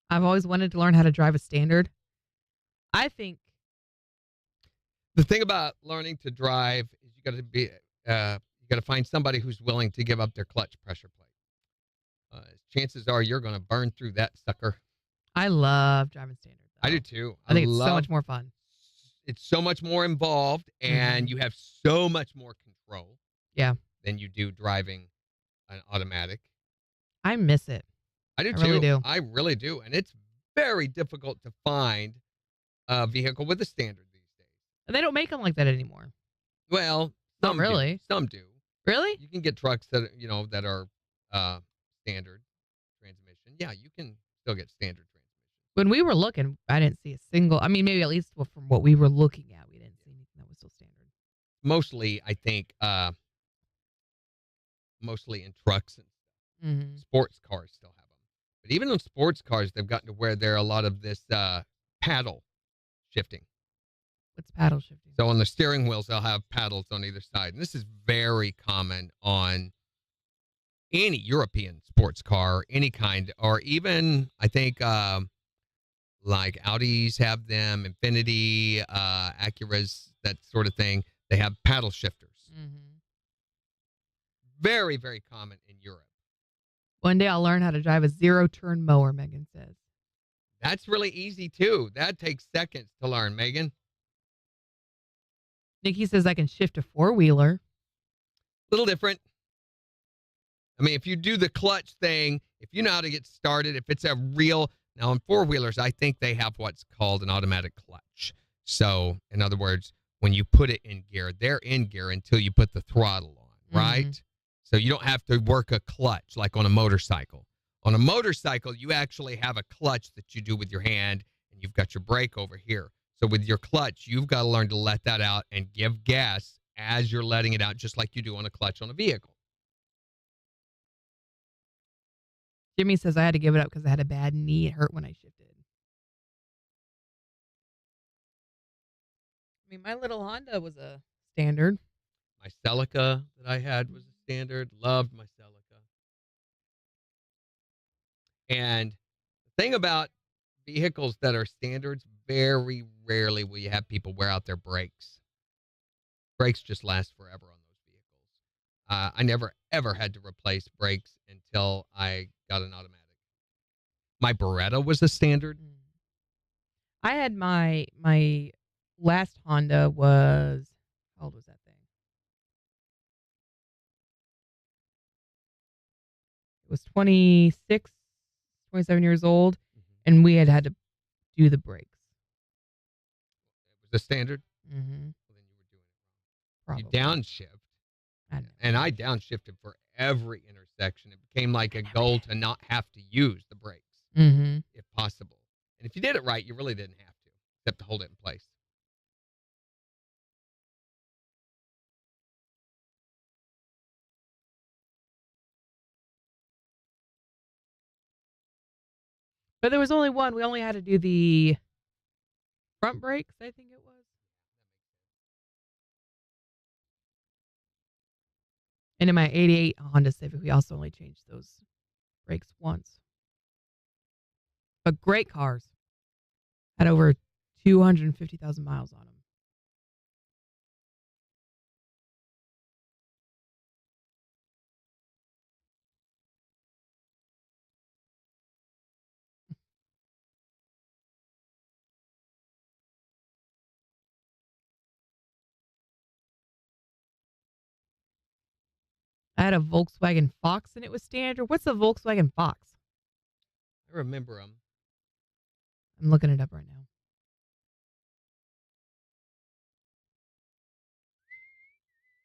I've always wanted to learn how to drive a standard. I think The thing about learning to drive is you got to be, you got to find somebody who's willing to give up their clutch pressure plate. Chances are you're going to burn through that sucker. I love driving standard. I do too. I think it's so much more fun. It's so much more involved, and you have so much more control. Yeah. Than you do driving an automatic. I miss it. I do I too. really do. I really do, and it's very difficult to find a vehicle with a standard these days. They don't make them like that anymore. Well, Not some really. do. Some do. Really? You can get trucks that that are standard transmission. Yeah, you can still get standard transmission. When we were looking, I didn't see a single. I mean, maybe at least from what we were looking at, we didn't see anything that was still standard. Mostly, I think, mostly in trucks and Mm-hmm. sports cars still have them. But even on sports cars, they've gotten to where there are a lot of this paddle shifting. What's paddle shifting? So on the steering wheels, they'll have paddles on either side. And this is very common on any European sports car, any kind, or even, I think, like Audis have them, Infiniti, Acuras, that sort of thing. They have paddle shifters. Mm-hmm. Very, very common in Europe. One day I'll learn how to drive a zero-turn mower, Megan says. That's really easy, too. That takes seconds to learn, Megan. Nikki says I can shift a four-wheeler. Little different. I mean, if you do the clutch thing, if you know how to get started, if it's a real... Now, on four-wheelers, I think they have what's called an automatic clutch. So, in other words, when you put it in gear, they're in gear until you put the throttle on, right? So you don't have to work a clutch like on a motorcycle. On a motorcycle, you actually have a clutch that you do with your hand, and you've got your brake over here. So with your clutch, you've got to learn to let that out and give gas as you're letting it out, just like you do on a clutch on a vehicle. Jimmy says I had to give it up because I had a bad knee. It hurt when I shifted. I mean, my little Honda was a standard. My Celica that I had was a standard. Loved my Celica. And the thing about vehicles that are standards, very rarely will you have people wear out their brakes. Brakes just last forever on those vehicles. I never, ever had to replace brakes until I got an automatic. My Beretta was a standard. I had my last Honda was, how old was that thing? It was 26, 27 years old, and we had to do the brakes. It was a standard. Mm-hmm. Well, then you were Probably. You downshift. I know. And I downshifted for every intersection. It became like a goal to not have to use the brakes Mm-hmm. if possible. And if you did it right, you really didn't have to, except to hold it in place. But there was only one. We only had to do the front brakes, I think it was. And in my 88 Honda Civic, we also only changed those brakes once. But great cars. Had over 250,000 miles on them. I had a Volkswagen Fox and it was standard. What's a Volkswagen Fox? I remember them. I'm looking it up right now.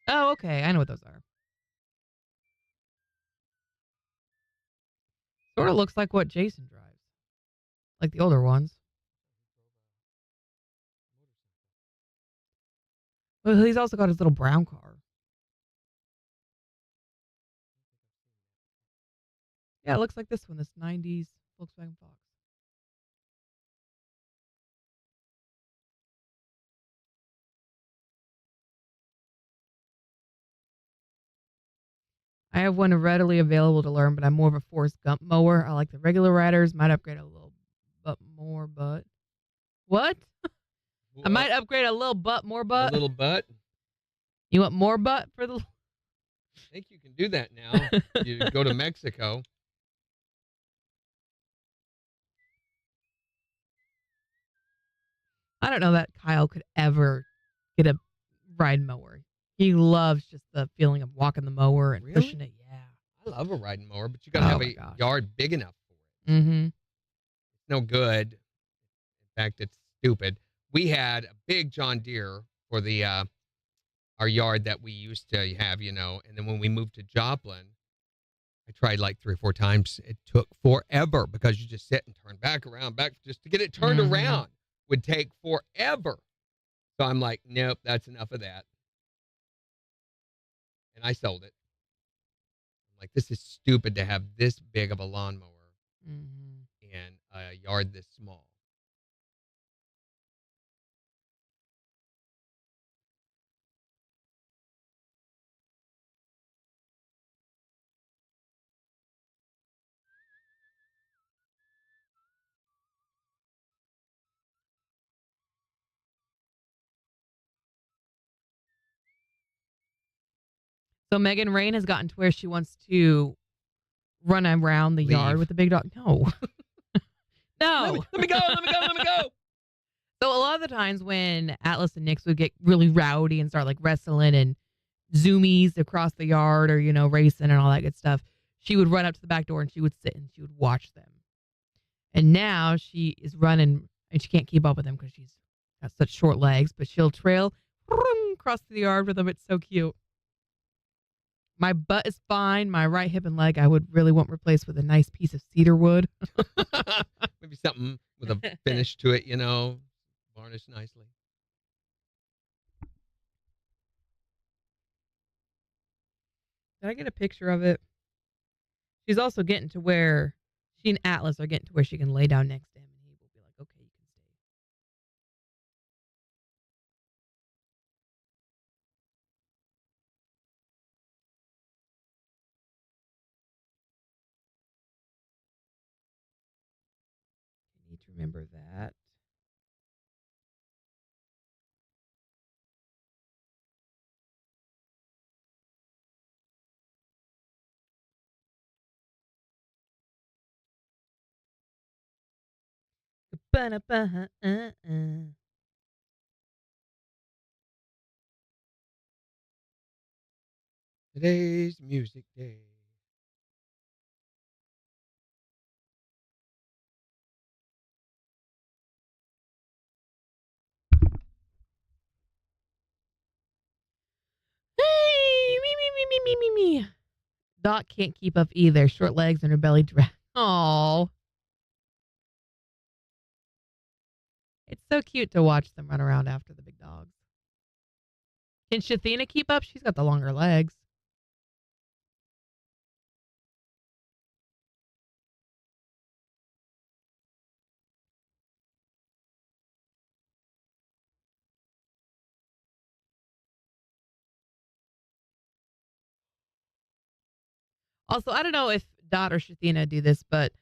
Oh, okay. I know what those are. Sort of looks like what Jason drives. Like the older ones. Well, he's also got his little brown car. Yeah, it looks like this one, this 90s Volkswagen Fox. I have one readily available to learn, but I'm more of a Forrest Gump mower. I like the regular riders. Might upgrade a little but more butt. What? I might upgrade a little butt, more butt. A little butt? You want more butt for the... I think you can do that now. You go to Mexico. I don't know that Kyle could ever get a ride mower. He loves just the feeling of walking the mower and Really? pushing it. Yeah. I love a riding mower, but you got to have a yard big enough for it. Mm-hmm. It's no good. In fact, it's stupid. We had a big John Deere for the our yard that we used to have, and then when we moved to Joplin, I tried like 3 or 4 times. It took forever because you just sit and turn back just to get it turned around would take forever. So I'm like, nope, that's enough of that. And I sold it. I'm like, this is stupid to have this big of a lawnmower and a yard this small. So Megan Rain has gotten to where she wants to run around the yard with the big dog. No. No. Let me go. So a lot of the times when Atlas and Nix would get really rowdy and start like wrestling and zoomies across the yard or, racing and all that good stuff, she would run up to the back door and she would sit and she would watch them. And now she is running and she can't keep up with them because she's got such short legs, but she'll trail across the yard with them. It's so cute. My butt is fine. My right hip and leg I would really want replaced with a nice piece of cedar wood. Maybe something with a finish to it, varnished nicely. Did I get a picture of it? She's also getting to where she and Atlas are getting to where she can lay down next to him and he will be like, okay, you can stay. I need to remember that. Today's music day. me. Dot can't keep up either. Short legs and her belly drag. Oh. It's so cute to watch them run around after the big dogs. Can Shathina keep up? She's got the longer legs. Also, I don't know if Dot or Shathina do this, but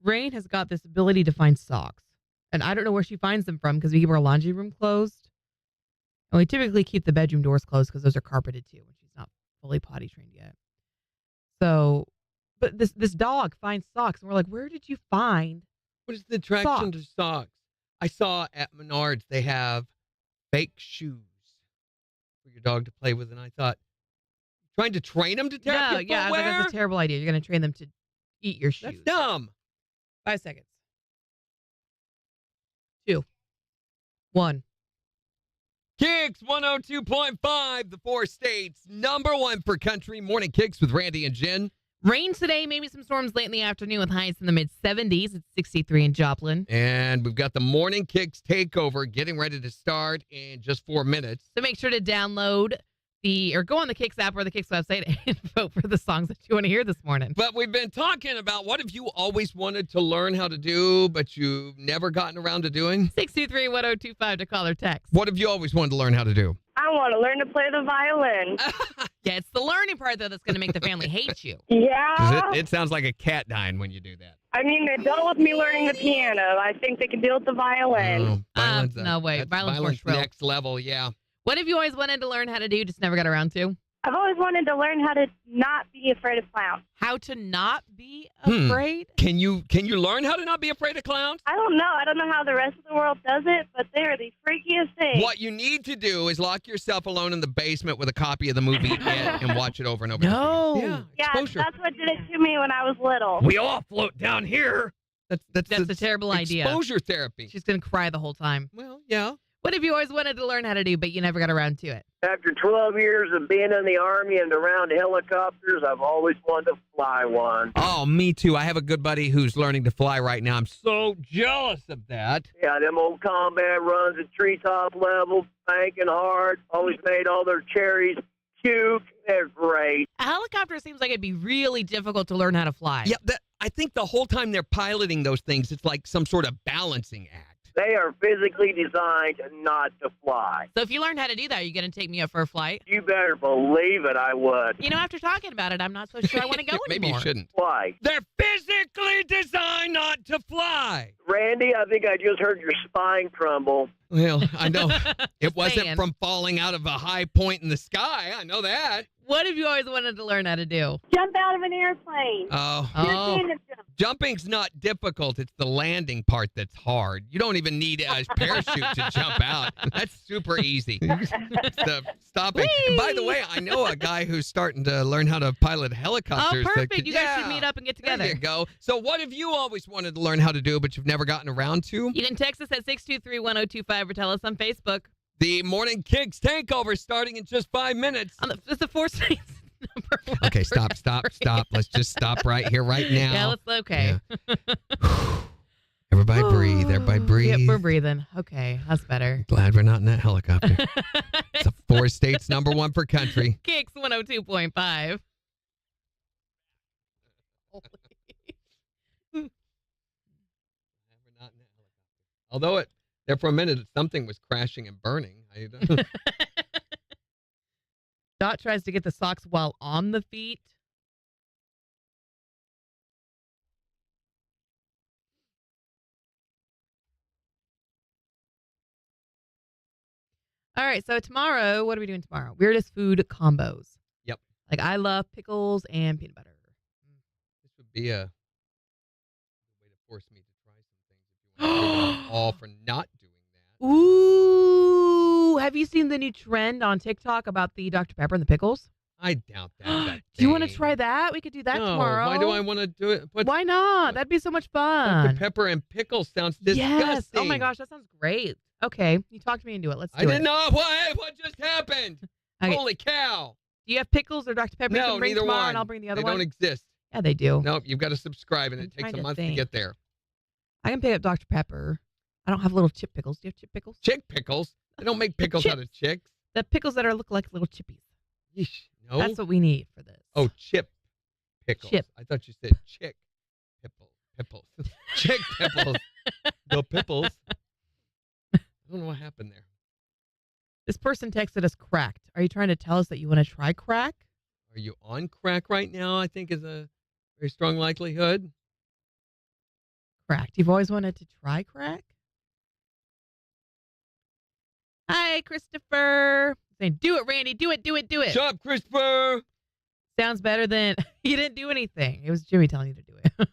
Rain has got this ability to find socks. And I don't know where she finds them from because we keep our laundry room closed. And we typically keep the bedroom doors closed because those are carpeted too when she's not fully potty trained yet. So, but this dog finds socks. And we're like, where did you find What is the attraction socks? to socks? I saw at Menards they have fake shoes for your dog to play with, and I thought, trying to train them to tear up No, your yeah, I was like, footwear? that's a terrible idea. You're going to train them to eat your shoes. That's dumb. 5 seconds. 2. 1. KIX 102.5, the 4 states, #1 for country. Morning KIX with Randy and Jen. Rain today, maybe some storms late in the afternoon with highs in the mid-70s. It's 63 in Joplin. And we've got the morning KIX takeover getting ready to start in just 4 minutes. So make sure to download or go on the KIX app or the KIX website and vote for the songs that you want to hear this morning. But we've been talking about what have you always wanted to learn how to do, but you've never gotten around to doing? 623-1025 to call or text. What have you always wanted to learn how to do? I want to learn to play the violin. Yeah, it's the learning part, though, that's going to make the family hate you. Yeah. It sounds like a cat dying when you do that. I mean, they're done with me learning the piano. I think they can deal with the violin. Violence, no way. that's Violence more violence shrill. next level, yeah. What have you always wanted to learn how to do, just never got around to? I've always wanted to learn how to not be afraid of clowns. How to not be afraid? Can you learn how to not be afraid of clowns? I don't know. I don't know how the rest of the world does it, but they are the freakiest things. What you need to do is lock yourself alone in the basement with a copy of the movie It and watch it over and over. No. And over again. Yeah, exposure. that's what did it to me when I was little. We all float down here. That's a terrible idea. Exposure therapy. She's going to cry the whole time. Well, yeah. What have you always wanted to learn how to do, but you never got around to it? After 12 years of being in the Army and around helicopters, I've always wanted to fly one. Oh, me too. I have a good buddy who's learning to fly right now. I'm so jealous of that. Yeah, them old combat runs at treetop level, banking hard, always made all their cherries puke. They're great. A helicopter seems like it'd be really difficult to learn how to fly. Yeah, I think the whole time they're piloting those things, it's like some sort of balancing act. They are physically designed not to fly. So if you learned how to do that, are you going to take me up for a flight? You better believe it, I would. You know, after talking about it, I'm not so sure I want to go Maybe anymore. you shouldn't. Why? They're physically designed not to fly. Randy, I think I just heard your spine crumble. Well, I know. It wasn't saying. from falling out of a high point in the sky. I know that. What have you always wanted to learn how to do? Jump out of an airplane. Oh. Tandem jump. Jumping's not difficult. It's the landing part that's hard. You don't even need a parachute to jump out. That's super easy. It's the stopping. And by the way, I know a guy who's starting to learn how to pilot helicopters. Oh, that perfect. could- You guys should meet up and get together. There you go. So what have you always wanted to learn how to do, but you've never gotten around to? You can text us at 623-1025 or tell us on Facebook. The Morning KIX takeover starting in just 5 minutes. It's the 4 states number 1. Okay, stop. Let's just stop right here, right now. Yeah, okay. Yeah. Everybody breathe. Everybody breathe. Yep, we're breathing. Okay, that's better. Glad we're not in that helicopter. It's a 4 states #1 for country. KIX 102.5. Although there for a minute, something was crashing and burning. Dot tries to get the socks while on the feet. All right, so tomorrow, what are we doing tomorrow? Weirdest food combos. Yep. Like I love pickles and peanut butter. This would be a way to force me to try some things if you want to give it all for not doing that. Ooh, have you seen the new trend on TikTok about the Dr. Pepper and the pickles? I doubt that. Do you want to try that? We could do that tomorrow. Why do I want to do it? Why not? That'd be so much fun. Dr. Pepper and pickles sounds disgusting. Yes. Oh my gosh, that sounds great. Okay, you talked me into it. Let's do it. I didn't know what just happened. Okay. Holy cow. Do you have pickles or Dr. Pepper you No, can bring neither tomorrow one. and I'll bring the other They one? don't exist. Yeah, they do. Nope, you've got to subscribe, and I'm it takes trying a to month to think. get there. I can pick up Dr. Pepper. I don't have little chip pickles. Do you have chip pickles? Chick pickles? They don't make pickles out of chicks. The pickles that look like little chippies. Yeesh, no. That's what we need for this. Oh, chip pickles. Chip. I thought you said chick pipples. Chick pipples. The pipples. I don't know what happened there. This person texted us cracked. Are you trying to tell us that you want to try crack? Are you on crack right now? I think is a very strong likelihood. Cracked. You've always wanted to try crack? Hi, Christopher. Saying, do it, Randy. Do it. Shut up, Christopher. Sounds better than you didn't do anything. It was Jimmy telling you to do it.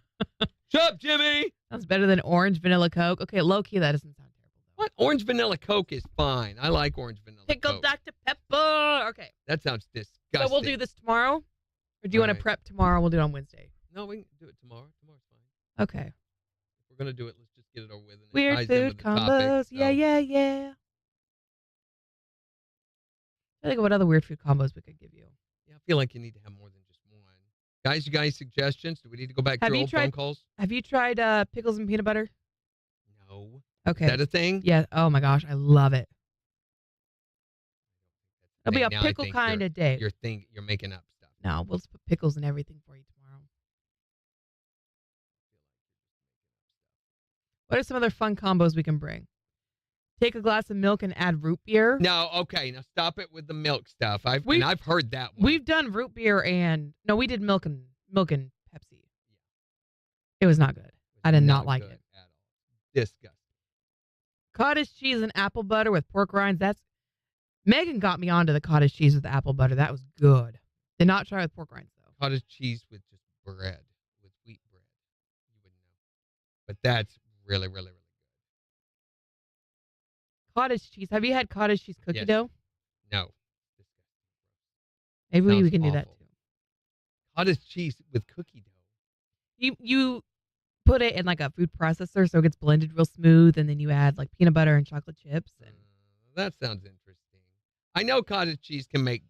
Shut up, Jimmy. Sounds better than orange vanilla Coke. Okay, low key, that doesn't sound terrible. What? Orange vanilla Coke is fine. I like orange vanilla Pickle Coke. Dr. Pepper. Okay. That sounds disgusting. So we'll do this tomorrow? Or do you want to Right. prep tomorrow? We'll do it on Wednesday. No, we can do it tomorrow. Tomorrow's fine. Okay. If we're going to do it, let's just get it over with. And it Weird ties in food with the topic, combos. so. Yeah. I think of what other weird food combos we could give you. Yeah, I feel like you need to have more than just one. Guys, you guys suggestions? Do we need to go back Have to you old tried- phone calls? Have you tried pickles and peanut butter? No. Okay. Is that a thing? Yeah. Oh my gosh, I love it. It'll be a Now I pickle think kind you're- of day. You're making up stuff. No, we'll just put pickles and everything for you tomorrow. What are some other fun combos we can bring? Take a glass of milk and add root beer. No, okay. Now stop it with the milk stuff. I've heard that one. We've done root beer and no, we did milk and Pepsi. It was not good. I did not like good it. at all. Disgusting. Cottage cheese and apple butter with pork rinds. Megan got me onto the cottage cheese with the apple butter. That was good. Did not try with pork rinds though. Cottage cheese with just bread, with wheat bread. You wouldn't know. But that's really, really, really good. Cottage cheese. Have you had cottage cheese cookie Yes. dough? No. Maybe Sounds we can do that awful. too. Cottage cheese with cookie dough. You put it in like a food processor so it gets blended real smooth, and then you add like peanut butter and chocolate chips. And That sounds interesting. I know cottage cheese can make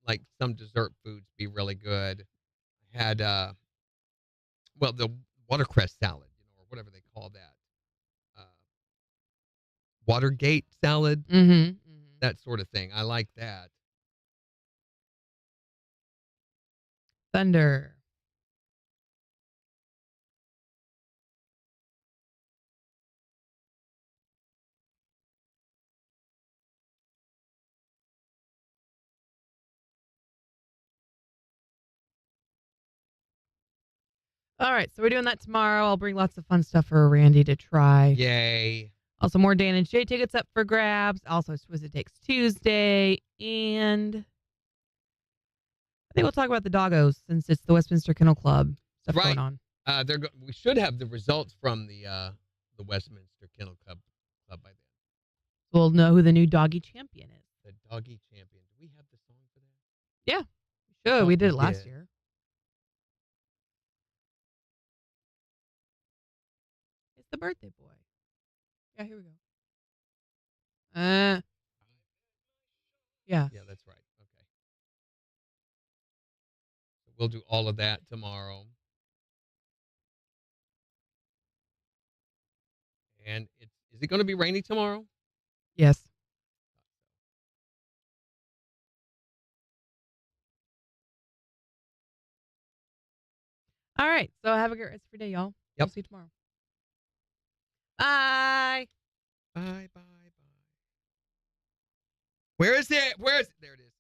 like some dessert foods be really good. I had the watercress salad, or whatever they call that. Watergate salad, that sort of thing. I like that. Thunder. All right, so we're doing that tomorrow. I'll bring lots of fun stuff for Randy to try. Yay. Also, more Dan and Jay tickets up for grabs. Also, Swiss Takes Tuesday. And I think we'll talk about the doggos since it's the Westminster Kennel Club stuff Right. going on. We should have the results from the Westminster Kennel Club by then. We'll know who the new doggy champion is. The doggy champion. Do we have the song for that? Yeah, sure. We did it last did. year. It's the birthday boy. Yeah, here we go. Yeah. Yeah, that's right. Okay. So we'll do all of that tomorrow. And is it going to be rainy tomorrow? Yes. All right. So have a great rest of your day, y'all. Yep. We'll see you tomorrow. Bye. Bye, bye, bye. Where is it? There it is.